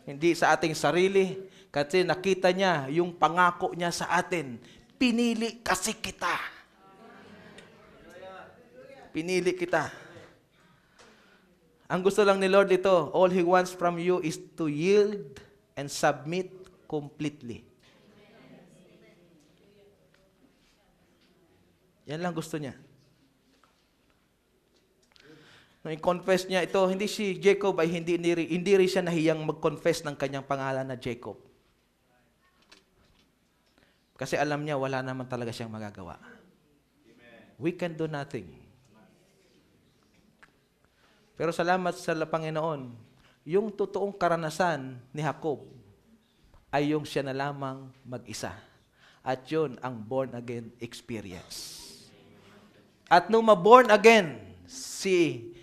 Hindi sa ating sarili, kasi nakita niya yung pangako niya sa atin. Pinili kasi kita. Pinili kita. Ang gusto lang ni Lord dito, all He wants from you is to yield and submit completely. Yan lang gusto niya. Nung i-confess niya ito, hindi si Jacob ay hindi rin siya nahiyang mag-confess ng kanyang pangalan na Jacob. Kasi alam niya wala naman talaga siyang magagawa. We can do nothing. Pero salamat sa Panginoon, yung totoong karanasan ni Jacob ay yung siya na lamang mag-isa. At yun ang born again experience. At nung ma-born again si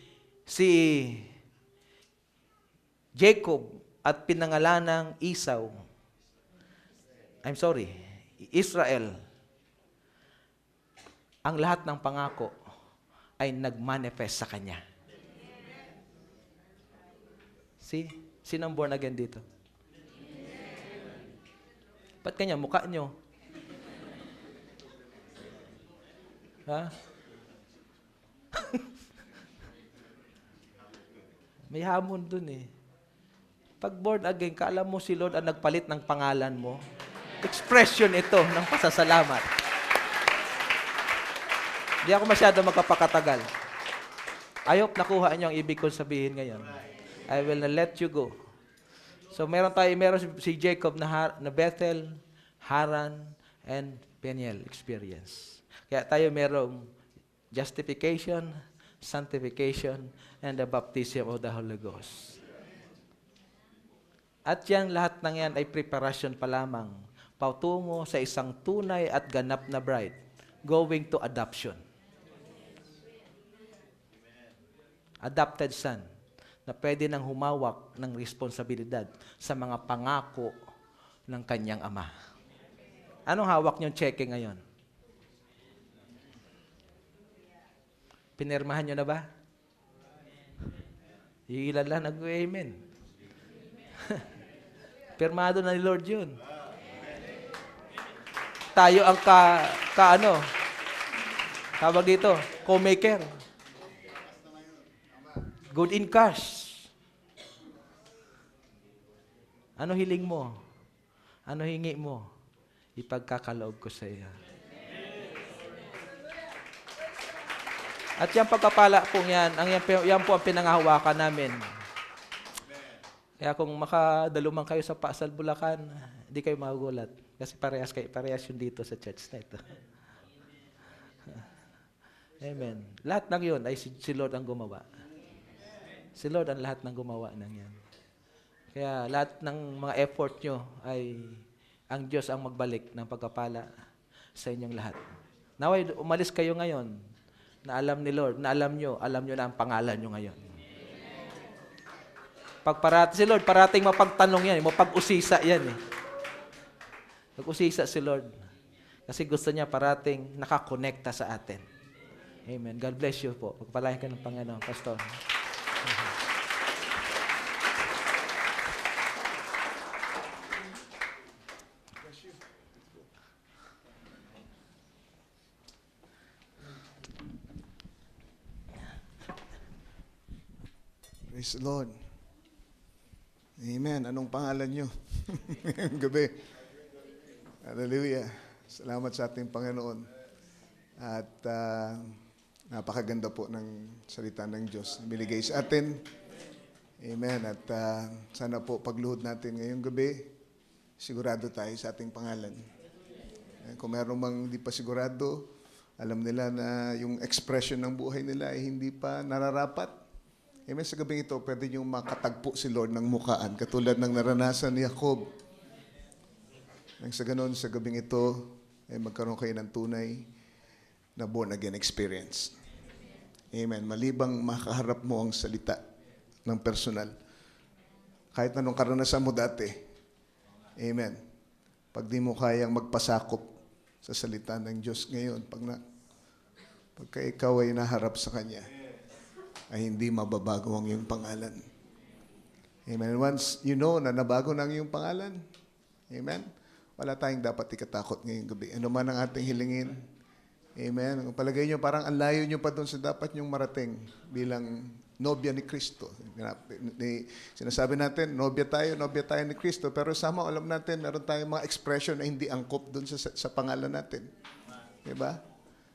Jacob at pinangalanang Israel, ang lahat ng pangako ay nag-manifest sa kanya. See? Sinong born again dito? Ba't kanya mukha nyo? Ha? May hamon dun eh. Pag born again, kaalam mo si Lord ang nagpalit ng pangalan mo. Expression ito ng pasasalamat. Hindi ako masyado magpapakatagal. I hope nakuha niyo ang ibig kong sabihin ngayon. I will let you go. So meron si Jacob na Bethel, Haran, and Peniel experience. Kaya tayo merong justification, sanctification, and the baptism of the Holy Ghost. At yan, lahat ng yan ay preparation pa lamang patungo sa isang tunay at ganap na bride going to adoption. Adopted son na pwede nang humawak ng responsibilidad sa mga pangako ng kanyang ama. Anong hawak niyong cheque ngayon? Pinirmahan niyo na ba? Ilan lang nag-amen. Pirmado na ni Lord yun. Tayo ang tawag dito, co-maker. Good in cash. Ano hiling mo? Ano hingi mo? Ipagkakaloob ko sa iyo. At yung pagkapala po yan, yan po ang pinangahawakan namin. Kaya kung makadaluman kayo sa Pasal Bulacan, hindi kayo magugulat. Kasi parehas yun dito sa church na ito. Amen. Lahat ng yun ay si Lord ang gumawa. Si Lord ang lahat ng gumawa ng yan. Kaya lahat ng mga effort nyo ay ang Diyos ang magbalik ng pagkapala sa inyong lahat. Naway, umalis kayo ngayon na alam ni Lord, na alam nyo na ang pangalan nyo ngayon. Si Lord, parating mapagtanong yan, mapag-usisa yan eh. Mag-usisa si Lord. Kasi gusto niya parating nakakonekta sa atin. Amen. God bless you po. Pagpalain ka ng Panginoon, Pastor. Praise the Lord. Amen. Anong pangalan nyo? Ngayong gabi. Hallelujah. Salamat sa ating Panginoon. At napakaganda po ng salita ng Diyos na binigay sa atin. Amen. At sana po pagluhod natin ngayong gabi, sigurado tayo sa ating pangalan. Kung meron mang hindi pa sigurado, alam nila na yung expression ng buhay nila ay hindi pa nararapat. Amen. Sa gabing ito, pwede niyong makatagpo si Lord ng mukhaan, katulad ng naranasan ni Jacob. Nang sa ganon, sa gabing ito, ay magkaroon kayo ng tunay na born-again experience. Amen. Malibang makaharap mo ang salita ng personal. Kahit anong karanasan mo dati. Amen. Pag di mo kayang magpasakop sa salita ng Diyos ngayon, pagka ikaw ay naharap sa Kanya, ay hindi mababago ang iyong pangalan. Amen. Once you know na nabago na ang iyong pangalan, amen, wala tayong dapat ikatakot ngayong gabi. Ano man ang ating hilingin, amen. Ang palagay nyo, parang ang layo nyo pa doon sa dapat nyong marating bilang nobya ni Kristo. Sinasabi natin, nobya tayo ni Kristo, pero sama alam natin, meron tayong mga expression na hindi angkop doon sa pangalan natin. Diba?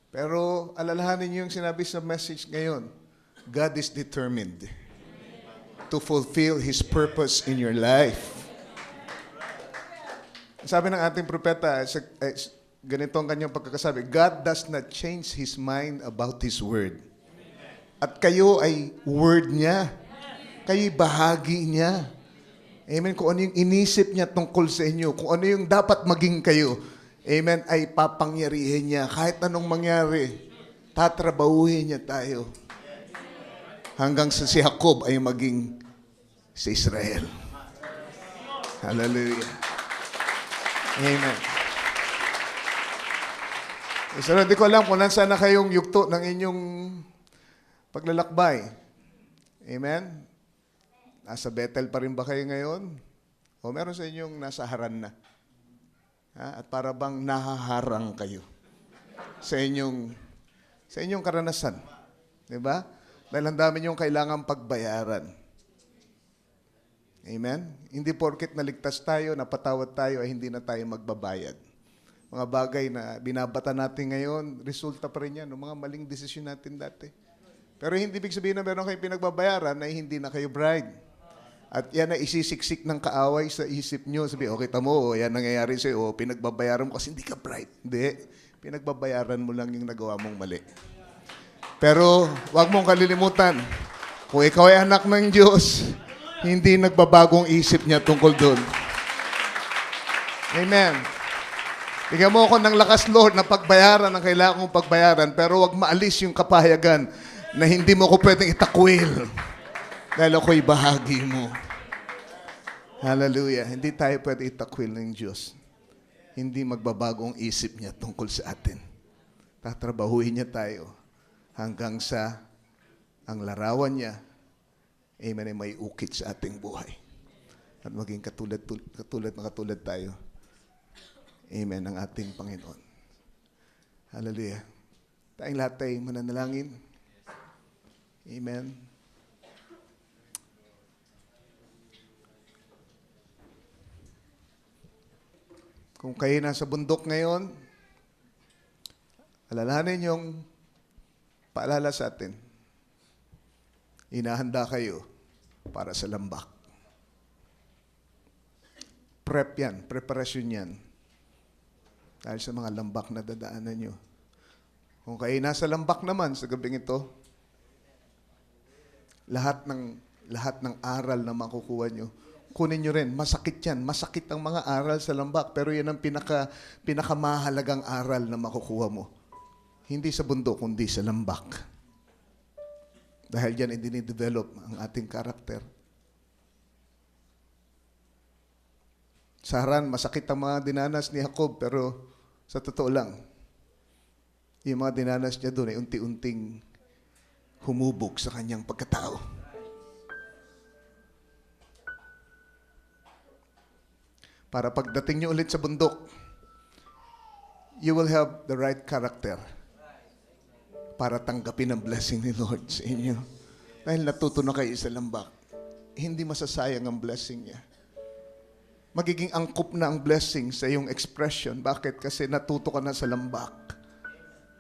Pero alalahanin nyo yung sinabi sa message ngayon, God is determined to fulfill His purpose in your life. Sabi ng ating propeta, ganito ang kanyang pagkakasabi, God does not change His mind about His word. At kayo ay word niya. Kayo'y bahagi niya. Amen. Kung ano yung inisip niya tungkol sa inyo, kung ano yung dapat maging kayo, amen, ay papangyarihin niya. Kahit anong mangyari, tatrabahuhin niya tayo. Hanggang sa si Jacob ay maging si Israel. Hallelujah. Amen. So, hindi ko alam kung nasaan na kayong yugto ng inyong paglalakbay. Amen? Nasa Bethel pa rin ba kayo ngayon? O meron sa inyong nasa Haran na? At para bang nahaharang kayo sa inyong karanasan. Diba? Dahil ang dami niyong kailangang pagbayaran. Amen? Hindi porket naligtas tayo, napatawad tayo, ay hindi na tayo magbabayad. Mga bagay na binabata natin ngayon, resulta pa rin yan ng mga maling desisyon natin dati. Pero hindi ibig sabihin na meron kayong pinagbabayaran ay hindi na kayo bride. At yan ay isisiksik ng kaaway sa isip nyo. Sabi, okay, tamo, yan nangyayari sa'yo. Pinagbabayaran mo kasi hindi ka bright. Hindi. Pinagbabayaran mo lang yung nagawa mong mali. Pero wag mong kalilimutan, kung ikaw ay anak ng Diyos, hindi nagbabagong isip niya tungkol doon. Amen. Bigyan mo ako ng lakas, Lord, na pagbayaran ang kailangan kong pagbayaran, pero wag maalis yung kapahayagan na hindi mo ko pwedeng itakwil dahil ako'y bahagi mo. Hallelujah. Hindi tayo pwede itakwil ng Diyos. Hindi magbabago ang isip niya tungkol sa atin. Tatrabahuhin niya tayo hanggang sa ang larawan niya, amen, ay may ukit sa ating buhay. At maging katulad tayo. Amen, ng ating Panginoon. Hallelujah. Tayong lahat ay mananalangin. Amen. Kung kayo nasa bundok ngayon, alalahanin yung paalala sa atin. Inahanda kayo para sa lambak. Prep yan, preparasyon yan. Dahil sa mga lambak na dadaanan nyo. Kung kayo nasa lambak naman sa gabing ito, lahat ng aral na makukuha nyo, kunin nyo rin. Masakit yan. Masakit ang mga aral sa lambak. Pero yan ang pinakamahalagang aral na makukuha mo. Hindi sa bundok, kundi sa lambak. Dahil yan, i-develop ang ating karakter. Sa Haran, masakit ang mga dinanas ni Jacob, pero sa totoo lang, yung mga dinanas niya doon ay unti-unting humubog sa kanyang pagkatao. Para pagdating niyo ulit sa bundok, you will have the right character para tanggapin ang blessing ni Lord sa inyo. Dahil natuto na kayo sa lambak, hindi masasayang ang blessing niya. Magiging angkop na ang blessing sa iyong expression. Bakit? Kasi natuto ka na sa lambak.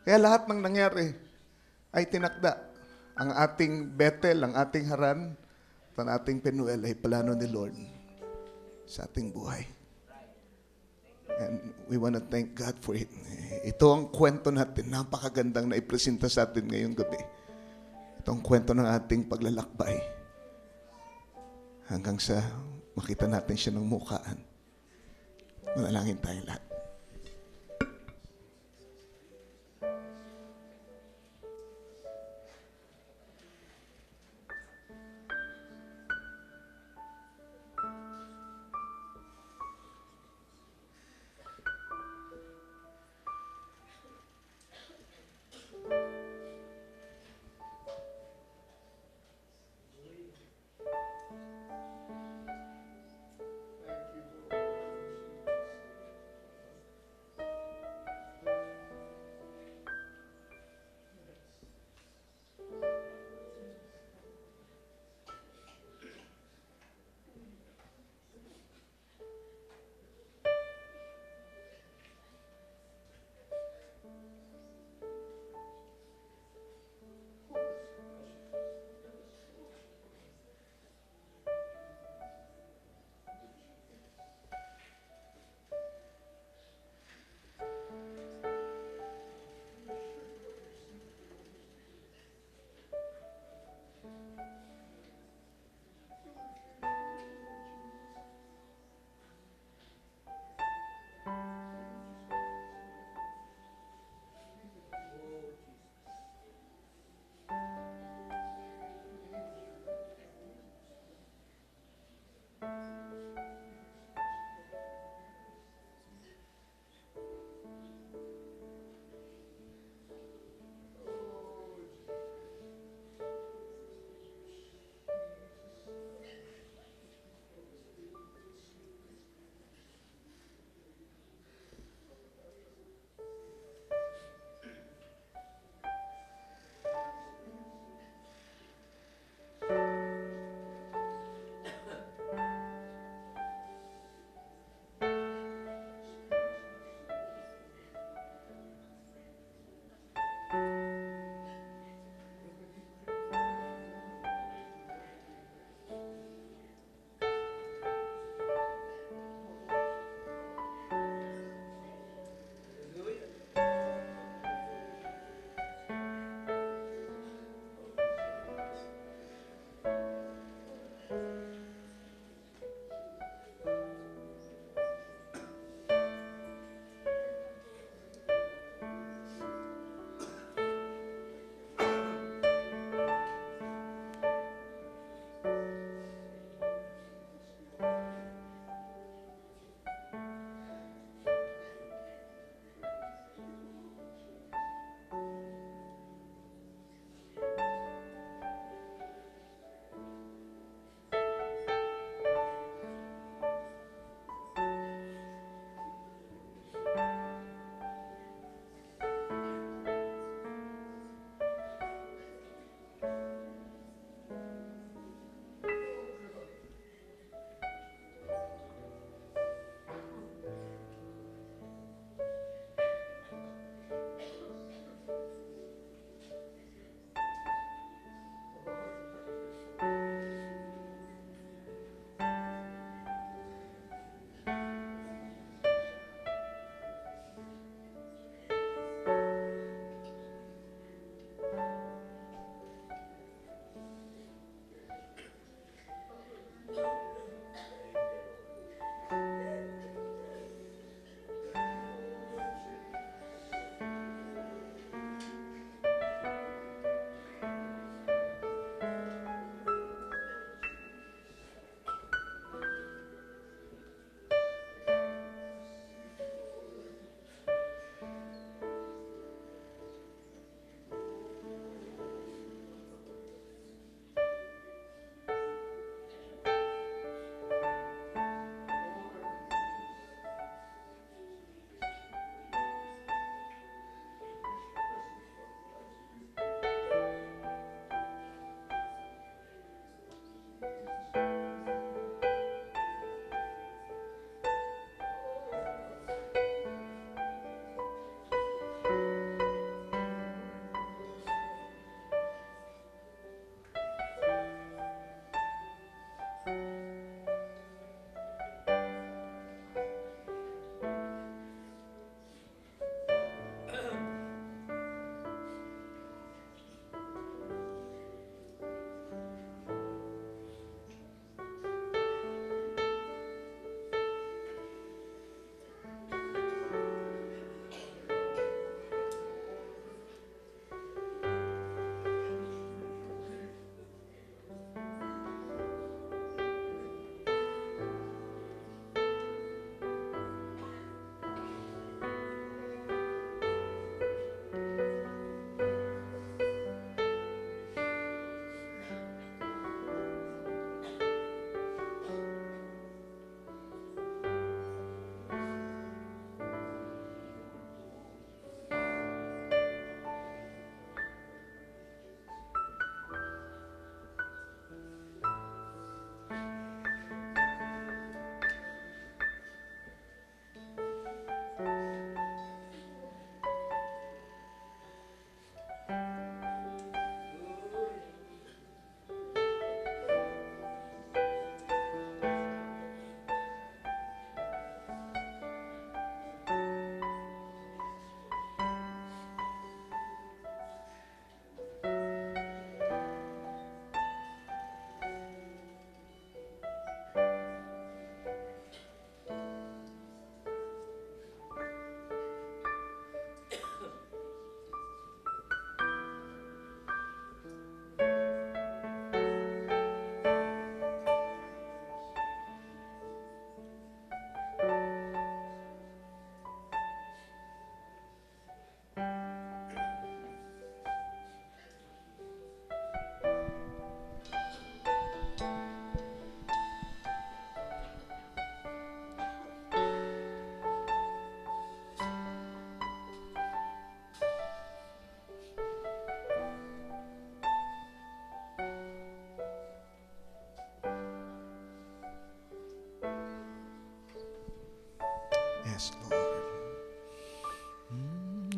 Kaya lahat ng nangyari ay tinakda. Ang ating Bethel, ang ating Haran, at ang ating Penuel ay plano ni Lord sa ating buhay. And we want to thank God for it. Ito ang kwento natin, napakagandang na ipresenta sa atin ngayong gabi. Ito ang kwento ng ating paglalakbay. Hanggang sa makita natin siya ng mukhaan. Manalangin tayo lahat.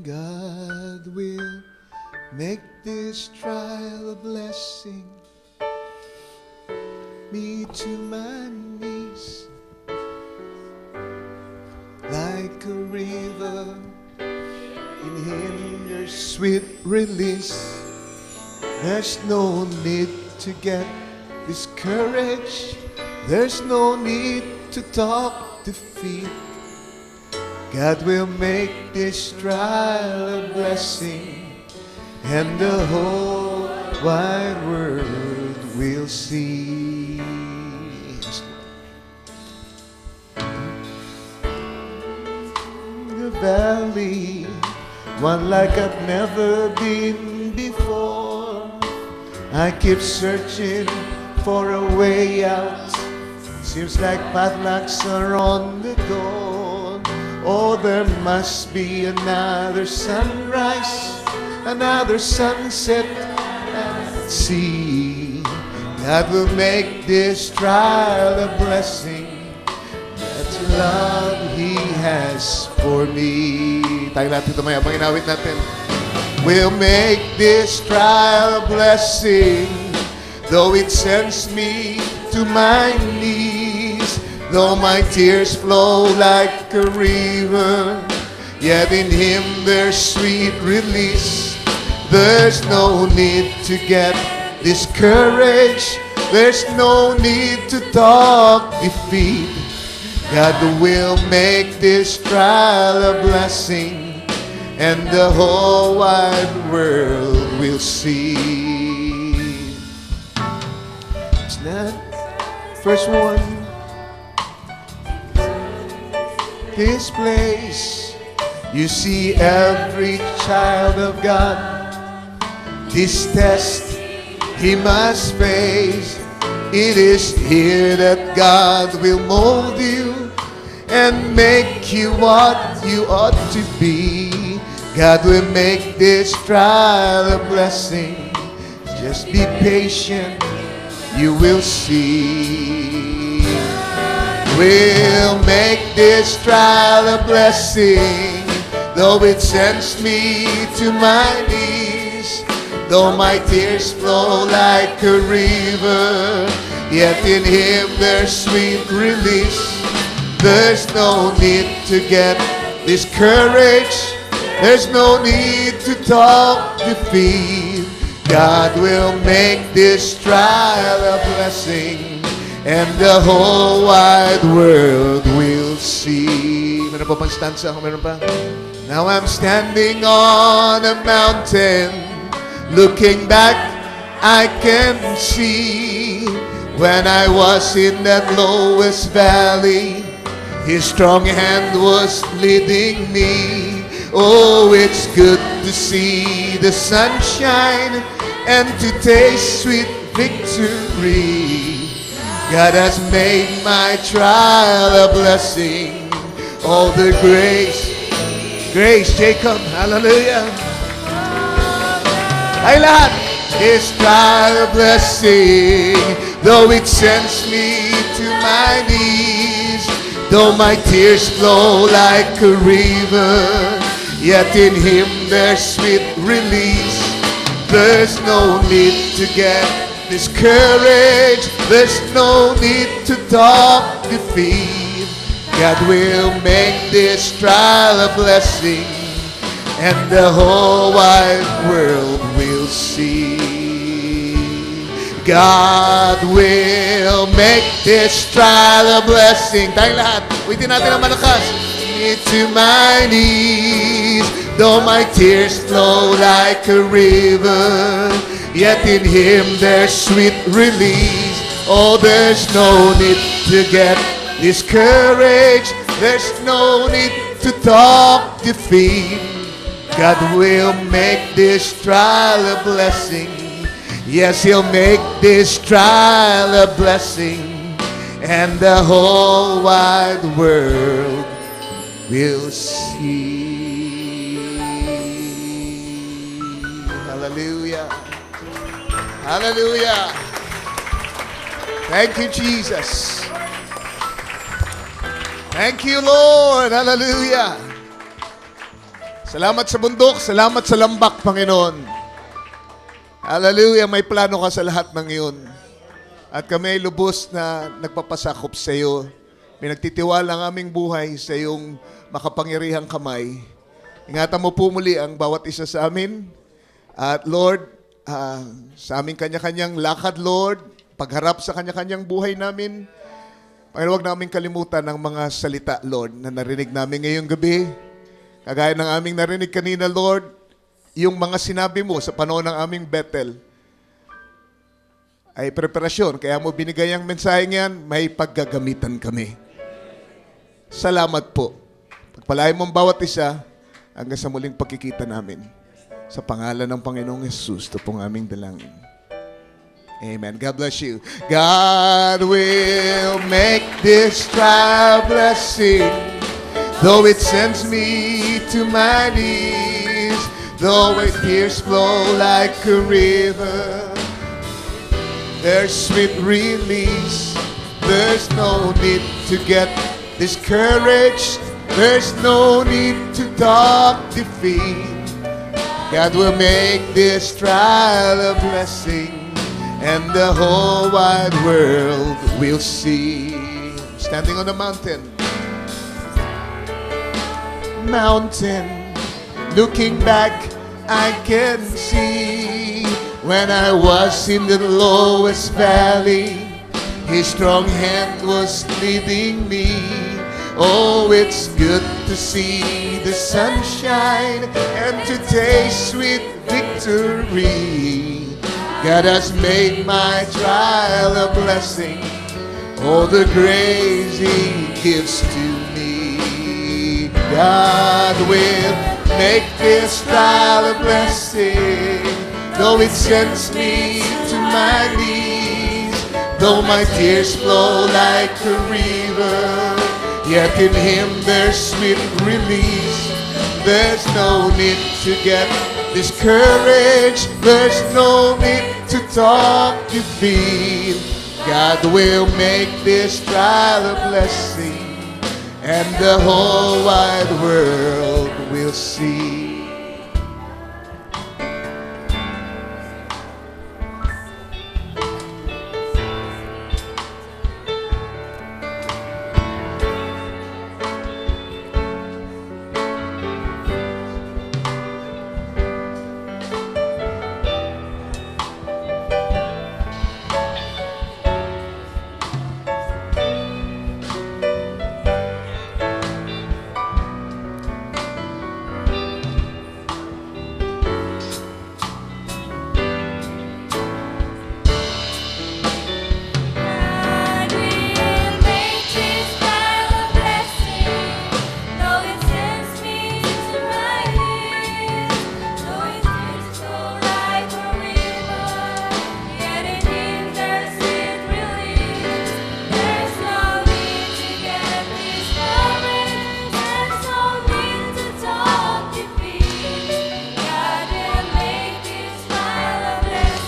God will make this trial a blessing. Me to my knees, like a river. In Him there's sweet release. There's no need to get discouraged. There's no need to talk defeat. God will make this trial a blessing, and the whole wide world will see. The valley, one like I've never been before. I keep searching for a way out. Seems like padlocks are on the door. Oh, there must be another sunrise, another sunset at sea. God will make this trial a blessing. That's love He has for me. Tayo natin ito maya, panginawit natin. Will make this trial a blessing, though it sends me to my knees, though my tears flow like a river, yet in Him there's sweet release. There's no need to get discouraged. There's no need to talk defeat. God will make this trial a blessing, and the whole wide world will see. It's not first one. This place, you see every child of God. This test he must face. It is here that God will mold you and make you what you ought to be. God will make this trial a blessing. Just be patient, you will see. Will make this trial a blessing, though it sends me to my knees, though my tears flow like a river, yet in Him there's sweet release. There's no need to get discouraged. There's no need to talk defeat. God will make this trial a blessing, and the whole wide world will see. Meron pa pang stanza? Meron pa? Now I'm standing on a mountain. Looking back, I can see when I was in that lowest valley, His strong hand was leading me. Oh, it's good to see the sunshine and to taste sweet victory. God has made my trial a blessing. All the grace, Jacob, hallelujah. Ay lahat, His trial a blessing, though it sends me to my knees, though my tears flow like a river, yet in Him there's sweet release. There's no need to get discouraged. There's no need to talk defeat. God will make this trial a blessing, and the whole wide world will see. God will make this trial a blessing. Tayong lahat, ulitin natin ang malakas. To my knees, though my tears flow like a river, yet in Him there's sweet release. Oh, there's no need to get discouraged. There's no need to talk defeat. God will make this trial a blessing. Yes, He'll make this trial a blessing, and the whole wide world will see. Hallelujah. Hallelujah. Thank you, Jesus. Thank you, Lord. Hallelujah. Salamat sa bundok, salamat sa lambak, Panginoon. Hallelujah, may plano ka sa lahat ng iyon. At kami ay lubos na nagpapasakop sa iyo. May nagtitiwala ang aming buhay sa iyong makapangyarihang kamay. Ingatan mo po muli ang bawat isa sa amin. At Lord, sa aming kanya-kanyang lakad, Lord, pagharap sa kanya-kanyang buhay namin, Panginoon, huwag namin kalimutan ang mga salita, Lord, na narinig namin ngayong gabi. Kagaya ng aming narinig kanina, Lord, yung mga sinabi mo sa panahon ng aming Bethel ay preparasyon. Kaya mo binigay ang mensaheng yan, may paggagamitan kami. Salamat po. Pagpalain mo ang bawat isa hanggang sa muling pagkikita namin. Sa pangalan ng Panginoong Yesus, ito pong aming dalangin. Amen. God bless you. God will make this trial blessing, though it sends me to my knees, though my tears flow like a river, there's sweet release. There's no need to get discouraged. There's no need to talk defeat. God will make this trial a blessing, and the whole wide world will see. Standing on a mountain, looking back, I can see when I was in the lowest valley, His strong hand was leading me. Oh, it's good to see the sunshine and to taste sweet victory. God has made my trial a blessing, all the grace He gives to me. God will make this trial a blessing, though it sends me to my knees, though my tears flow like a river, yet in Him there's sweet release. There's no need to get discouraged. There's no need to talk defeat. God will make this trial a blessing, and the whole wide world will see.